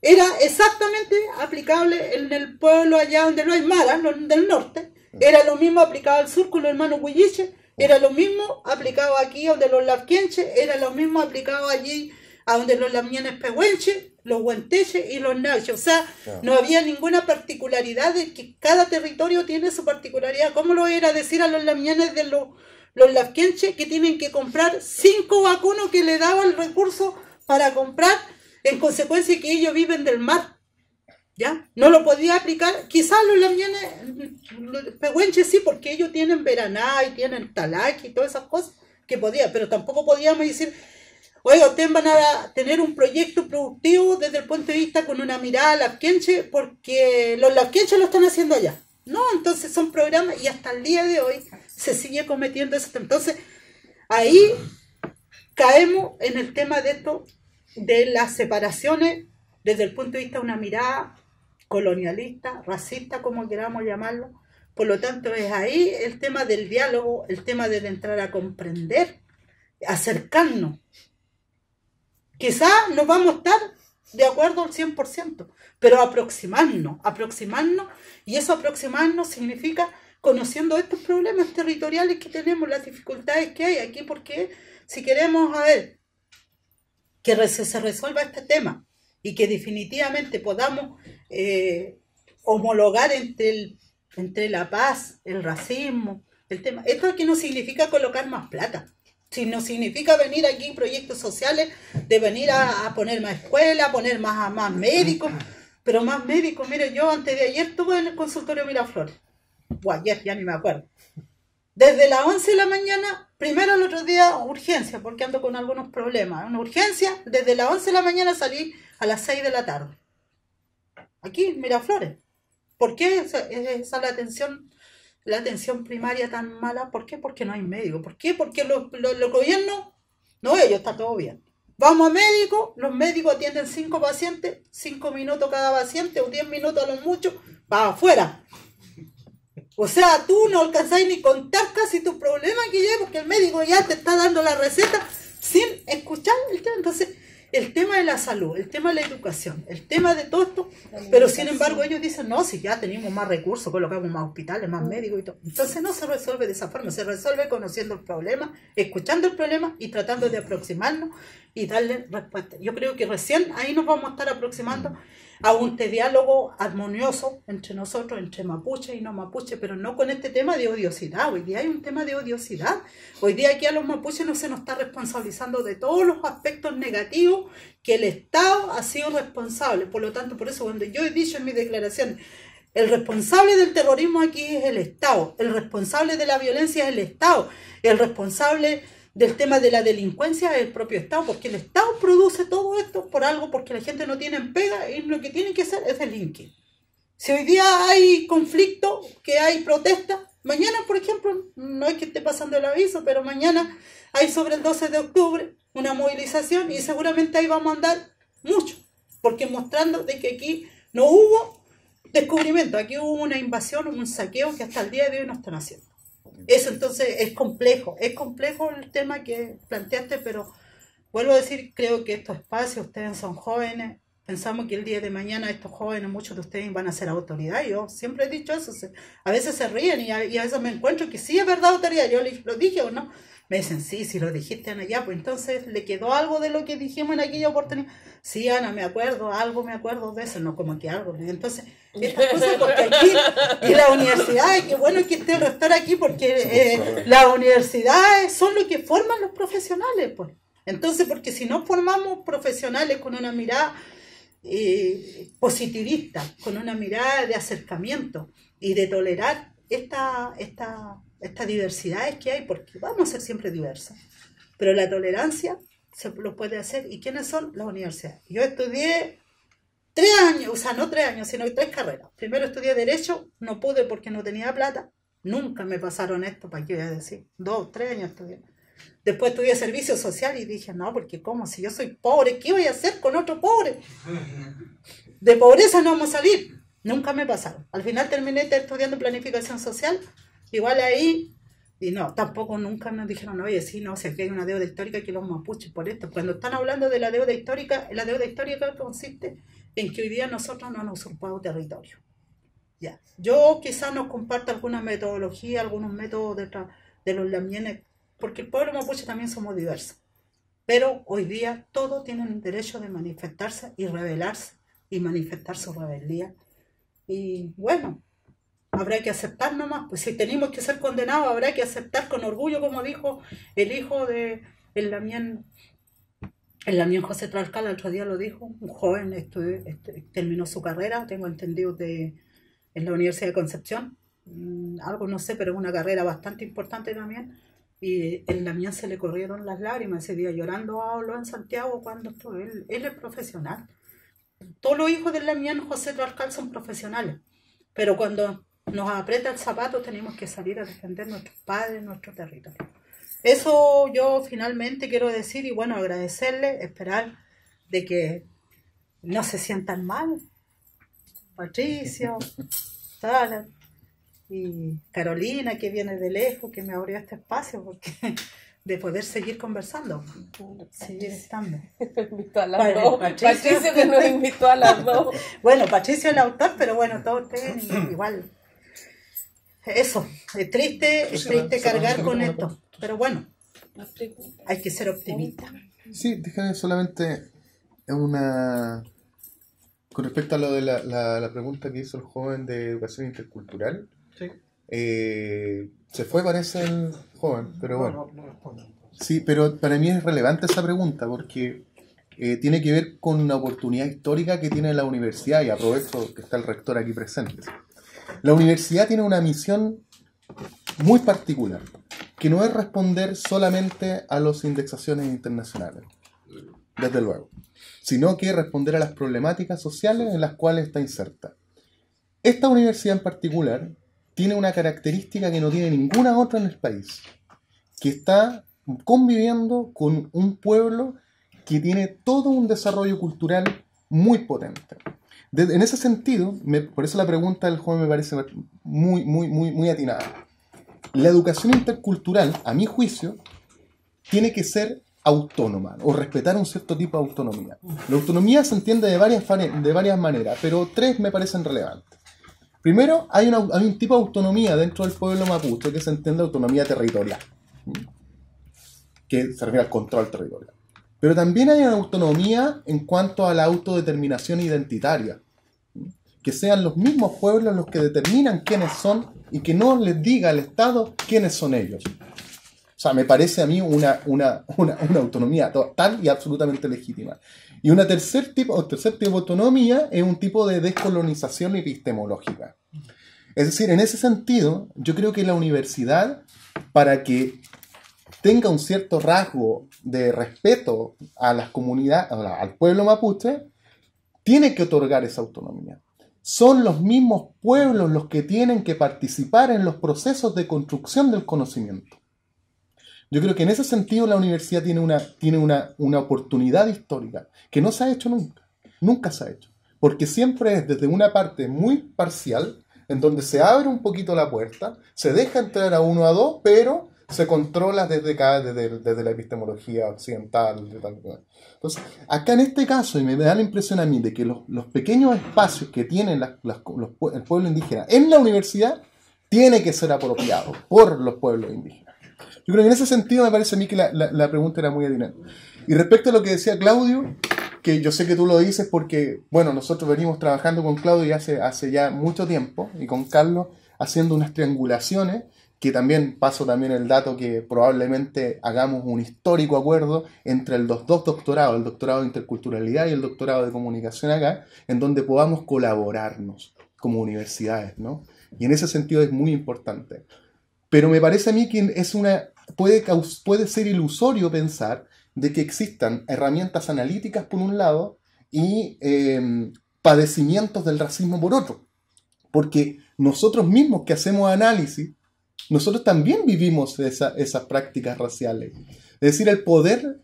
era exactamente aplicable en el pueblo allá donde no hay maras, del norte. Era lo mismo aplicado al sur con los hermanos Huilliche. Era lo mismo aplicado aquí donde los Lafquienches. Era lo mismo aplicado allí a donde los Lamienes Pehuenches, los Huenteches y los Naches. O sea, no había ninguna particularidad, de que cada territorio tiene su particularidad. ¿Cómo lo era decir a los Lamienes de los Lafquienches que tienen que comprar 5 vacunos que le daban el recurso para comprar, en consecuencia que ellos viven del mar? ¿Ya? No lo podía aplicar, quizás los lamienes, los pehuenches sí, porque ellos tienen veraná y tienen talaki y todas esas cosas que podía, pero tampoco podíamos decir, oiga, ustedes van a tener un proyecto productivo desde el punto de vista con una mirada lafquienche, porque los lafquienches lo están haciendo allá. No, entonces son programas, y hasta el día de hoy se sigue cometiendo eso. Entonces, ahí caemos en el tema de esto, de las separaciones desde el punto de vista de una mirada colonialista, racista, como queramos llamarlo. Por lo tanto, es ahí el tema del diálogo, el tema de entrar a comprender, acercarnos. Quizás no vamos a estar de acuerdo al 100%, pero aproximarnos, y eso aproximarnos significa conociendo estos problemas territoriales que tenemos, las dificultades que hay aquí, porque si queremos a ver que se resuelva este tema y que definitivamente podamos homologar entre la paz, el racismo, el tema. Esto aquí no significa colocar más plata, sino significa venir aquí en proyectos sociales, de venir a poner más escuelas, a poner más médicos, pero más médicos. Mire, yo antes de ayer estuve en el consultorio Miraflores, ayer ya ni me acuerdo, desde las 11 de la mañana, primero el otro día urgencia, porque ando con algunos problemas, una urgencia, desde las 11 de la mañana salí a las 6 de la tarde, aquí en Miraflores. ¿Por qué esa la atención primaria tan mala? ¿Por qué? Porque no hay médicos. ¿Por qué? Porque los gobiernos, no ellos, está todo bien. Vamos a médicos, los médicos atienden 5 pacientes, 5 minutos cada paciente, o 10 minutos a lo mucho, para afuera. O sea, tú no alcanzáis ni contar casi tu problema que llevas, porque el médico ya te está dando la receta sin escuchar el tema. Entonces, el tema de la salud, el tema de la educación, el tema de todo esto, pero sin embargo ellos dicen, no, si ya tenemos más recursos, colocamos más hospitales, más médicos y todo. Entonces no se resuelve de esa forma, se resuelve conociendo el problema, escuchando el problema y tratando de aproximarnos y darle respuesta. Yo creo que recién ahí nos vamos a estar aproximando a un diálogo armonioso entre nosotros, entre mapuche y no mapuche, pero no con este tema de odiosidad. Hoy día hay un tema de odiosidad. Hoy día aquí a los mapuches no se nos está responsabilizando de todos los aspectos negativos que el Estado ha sido responsable. Por lo tanto, por eso cuando yo he dicho en mi declaración, el responsable del terrorismo aquí es el Estado, el responsable de la violencia es el Estado, el responsable del tema de la delincuencia es el propio Estado, porque el Estado produce todo esto por algo, porque la gente no tiene pega y lo que tiene que hacer es delinquir. Si hoy día hay conflicto, que hay protesta, mañana, por ejemplo, no es que esté pasando el aviso, pero mañana hay sobre el 12 de octubre una movilización y seguramente ahí vamos a andar mucho, porque mostrando de que aquí no hubo descubrimiento, aquí hubo una invasión, un saqueo que hasta el día de hoy no están haciendo. Eso entonces es complejo el tema que planteaste, pero vuelvo a decir, creo que estos espacios, ustedes son jóvenes, pensamos que el día de mañana estos jóvenes, muchos de ustedes van a ser autoridad. Yo siempre he dicho eso, a veces se ríen y a veces me encuentro que sí es verdad autoridad, yo lo dije o no, me dicen sí lo dijiste Ana ya, pues entonces le quedó algo de lo que dijimos en aquella oportunidad. Sí, Ana, me acuerdo de eso, no como que algo, entonces estas cosas, porque aquí y la universidad, y qué bueno que esté el rector aquí, porque las universidades son lo que forman los profesionales, pues. Entonces, porque si no formamos profesionales con una mirada positivista, con una mirada de acercamiento y de tolerar estas diversidades que hay, porque vamos a ser siempre diversos, pero la tolerancia se lo puede hacer. ¿Y quiénes son? Las universidades. Yo estudié 3 años, o sea, no 3 años, sino 3 carreras. Primero estudié Derecho, no pude porque no tenía plata, nunca me pasaron esto, ¿para qué voy a decir? 2, 3 años estudié. Después estudié Servicio Social y dije, no, porque ¿cómo? Si yo soy pobre, ¿qué voy a hacer con otro pobre? De pobreza no vamos a salir. Nunca me pasaron. Al final terminé estudiando Planificación Social, igual ahí, y no, tampoco nunca nos dijeron, oye, sí, no, si aquí hay una deuda histórica que los mapuches por esto. Cuando están hablando de la deuda histórica consiste en que hoy día nosotros no han usurpado territorio. Ya. Yo quizás no comparto alguna metodología, algunos métodos de los lamienes, porque el pueblo mapuche también somos diversos. Pero hoy día todos tienen el derecho de manifestarse y rebelarse y manifestar su rebeldía. Y bueno, habrá que aceptar nomás, pues si tenemos que ser condenados, habrá que aceptar con orgullo, como dijo el hijo de el Lamien José Tlalcala, el otro día lo dijo, un joven terminó su carrera, tengo entendido, en la Universidad de Concepción, algo no sé, pero es una carrera bastante importante también, y el Lamien se le corrieron las lágrimas ese día, llorando habló en Santiago cuando estuvo. Él es profesional. Todos los hijos del Lamien José Tlalcala son profesionales, pero cuando nos aprieta el zapato tenemos que salir a defender nuestros padres, nuestro territorio. Eso yo finalmente quiero decir, y bueno, agradecerle, esperar de que no se sientan mal. Patricio, Sara y Carolina, que viene de lejos, que me abrió este espacio, porque de poder seguir conversando, seguir estando. Invitó a las dos. Patricio que nos invitó a las dos. Bueno, Patricio es el autor, pero bueno, todos ustedes igual. Eso, es triste cargar con esto, pero bueno, Hay que ser optimista. Sí, déjame solamente una... Con respecto a lo de la pregunta que hizo el joven de educación intercultural, Sí. se fue, parece, el joven, pero bueno. No respondo. Sí, pero para mí es relevante esa pregunta porque tiene que ver con una oportunidad histórica que tiene la universidad, y aprovecho que está el rector aquí presente. La universidad tiene una misión muy particular, que no es responder solamente a las indexaciones internacionales, desde luego, sino que responder a las problemáticas sociales en las cuales está inserta. Esta universidad en particular tiene una característica que no tiene ninguna otra en el país, que está conviviendo con un pueblo que tiene todo un desarrollo cultural muy potente. En ese sentido, por eso la pregunta del joven me parece muy atinada. La educación intercultural, a mi juicio, tiene que ser autónoma o respetar un cierto tipo de autonomía. La autonomía se entiende de varias maneras, pero tres me parecen relevantes. Primero, hay un tipo de autonomía dentro del pueblo mapuche que se entiende autonomía territorial, que se refiere al control territorial. Pero también hay una autonomía en cuanto a la autodeterminación identitaria, que sean los mismos pueblos los que determinan quiénes son y que no les diga al Estado quiénes son ellos. O sea, me parece a mí una autonomía total y absolutamente legítima. Y un tercer tipo de autonomía es un tipo de descolonización epistemológica. Es decir, en ese sentido, yo creo que la universidad, para que tenga un cierto rasgo de respeto a las comunidades, al pueblo mapuche, tiene que otorgar esa autonomía. Son los mismos pueblos los que tienen que participar en los procesos de construcción del conocimiento. Yo creo que en ese sentido la universidad tiene una oportunidad histórica que no se ha hecho nunca se ha hecho, porque siempre es desde una parte muy parcial, en donde se abre un poquito la puerta, se deja entrar a uno a dos, pero se controla desde la epistemología occidental. Entonces, acá en este caso, y me da la impresión a mí de que los pequeños espacios que tienen el pueblo indígena en la universidad tiene que ser apropiado por los pueblos indígenas. Yo creo que en ese sentido me parece a mí que la pregunta era muy atinada. Y respecto a lo que decía Claudio, que yo sé que tú lo dices porque, bueno, nosotros venimos trabajando con Claudio hace ya mucho tiempo, y con Carlos haciendo unas triangulaciones, que también paso también el dato que probablemente hagamos un histórico acuerdo entre los dos doctorados, el doctorado de interculturalidad y el doctorado de comunicación acá, en donde podamos colaborarnos como universidades, ¿no? Y en ese sentido es muy importante. Pero me parece a mí que puede ser ilusorio pensar de que existan herramientas analíticas por un lado y padecimientos del racismo por otro. Porque nosotros mismos que hacemos análisis, nosotros también vivimos esas prácticas raciales. Es decir, el poder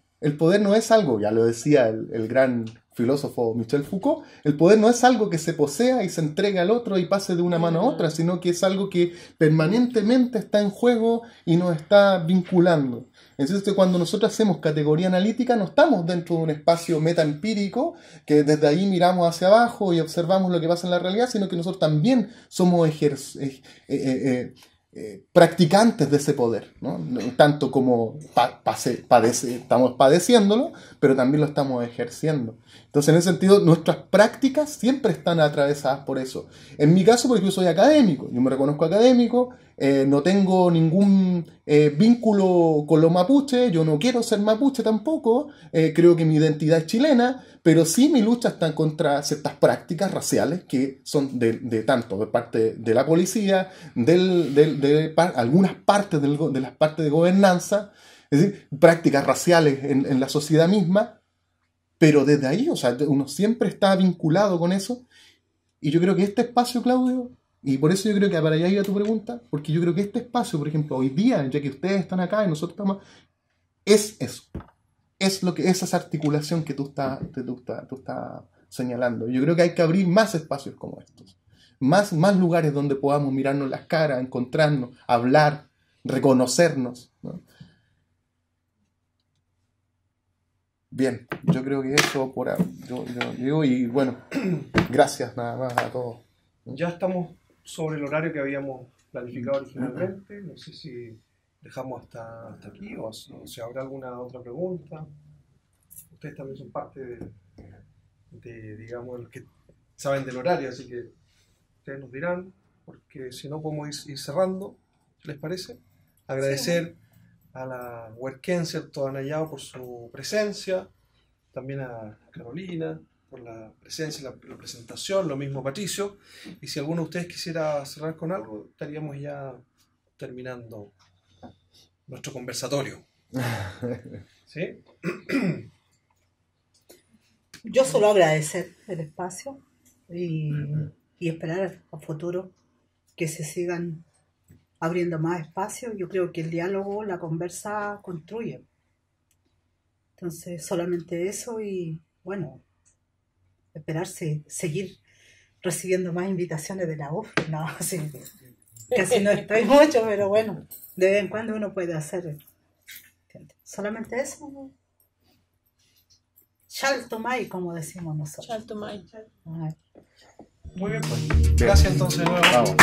no es algo, ya lo decía el gran filósofo Michel Foucault, el poder no es algo que se posea y se entrega al otro y pase de una mano a otra, sino que es algo que permanentemente está en juego y nos está vinculando. Entonces, cuando nosotros hacemos categoría analítica, no estamos dentro de un espacio metaempírico, que desde ahí miramos hacia abajo y observamos lo que pasa en la realidad, sino que nosotros también somos practicantes de ese poder, ¿no? Tanto como estamos padeciéndolo, pero también lo estamos ejerciendo. Entonces, en ese sentido, nuestras prácticas siempre están atravesadas por eso. En mi caso, por ejemplo, soy académico, yo me reconozco académico, no tengo ningún vínculo con los mapuches, yo no quiero ser mapuche tampoco, creo que mi identidad es chilena, pero sí mi lucha está contra ciertas prácticas raciales que son tanto de parte de la policía, algunas partes de las partes de gobernanza, es decir, prácticas raciales en la sociedad misma, pero desde ahí, o sea, uno siempre está vinculado con eso, y yo creo que este espacio, Claudio, y por eso yo creo que para allá iba tu pregunta, porque yo creo que este espacio, por ejemplo, hoy día, ya que ustedes están acá y nosotros estamos, es eso. Es lo que esa articulación que tú estás señalando. Yo creo que hay que abrir más espacios como estos. Más lugares donde podamos mirarnos las caras, encontrarnos, hablar, reconocernos, ¿no? Bien, yo creo que eso por ahora. Yo digo, y bueno, gracias nada más a todos. Ya estamos sobre el horario que habíamos planificado originalmente. No sé si dejamos hasta aquí, o si habrá alguna otra pregunta. Ustedes también son parte de digamos, los que saben del horario, así que ustedes nos dirán, porque si no podemos ir cerrando, ¿les parece? Agradecer a la Huerquén, ¿cierto? A Nayao por su presencia, también a Carolina por la presencia, la presentación, lo mismo Patricio, y si alguno de ustedes quisiera cerrar con algo, estaríamos ya terminando nuestro conversatorio. ¿Sí? Yo solo agradecer el espacio y esperar a futuro que se sigan abriendo más espacios. Yo creo que el diálogo, la conversa construye. Entonces, solamente eso y, bueno, esperarse, seguir recibiendo más invitaciones de la UF. No, sí, casi no estoy mucho, pero bueno, de vez en cuando uno puede hacer. Solamente eso. Chaltomay, como decimos nosotros. Chaltomay. Muy bien, pues. Gracias entonces de nuevo. Vamos.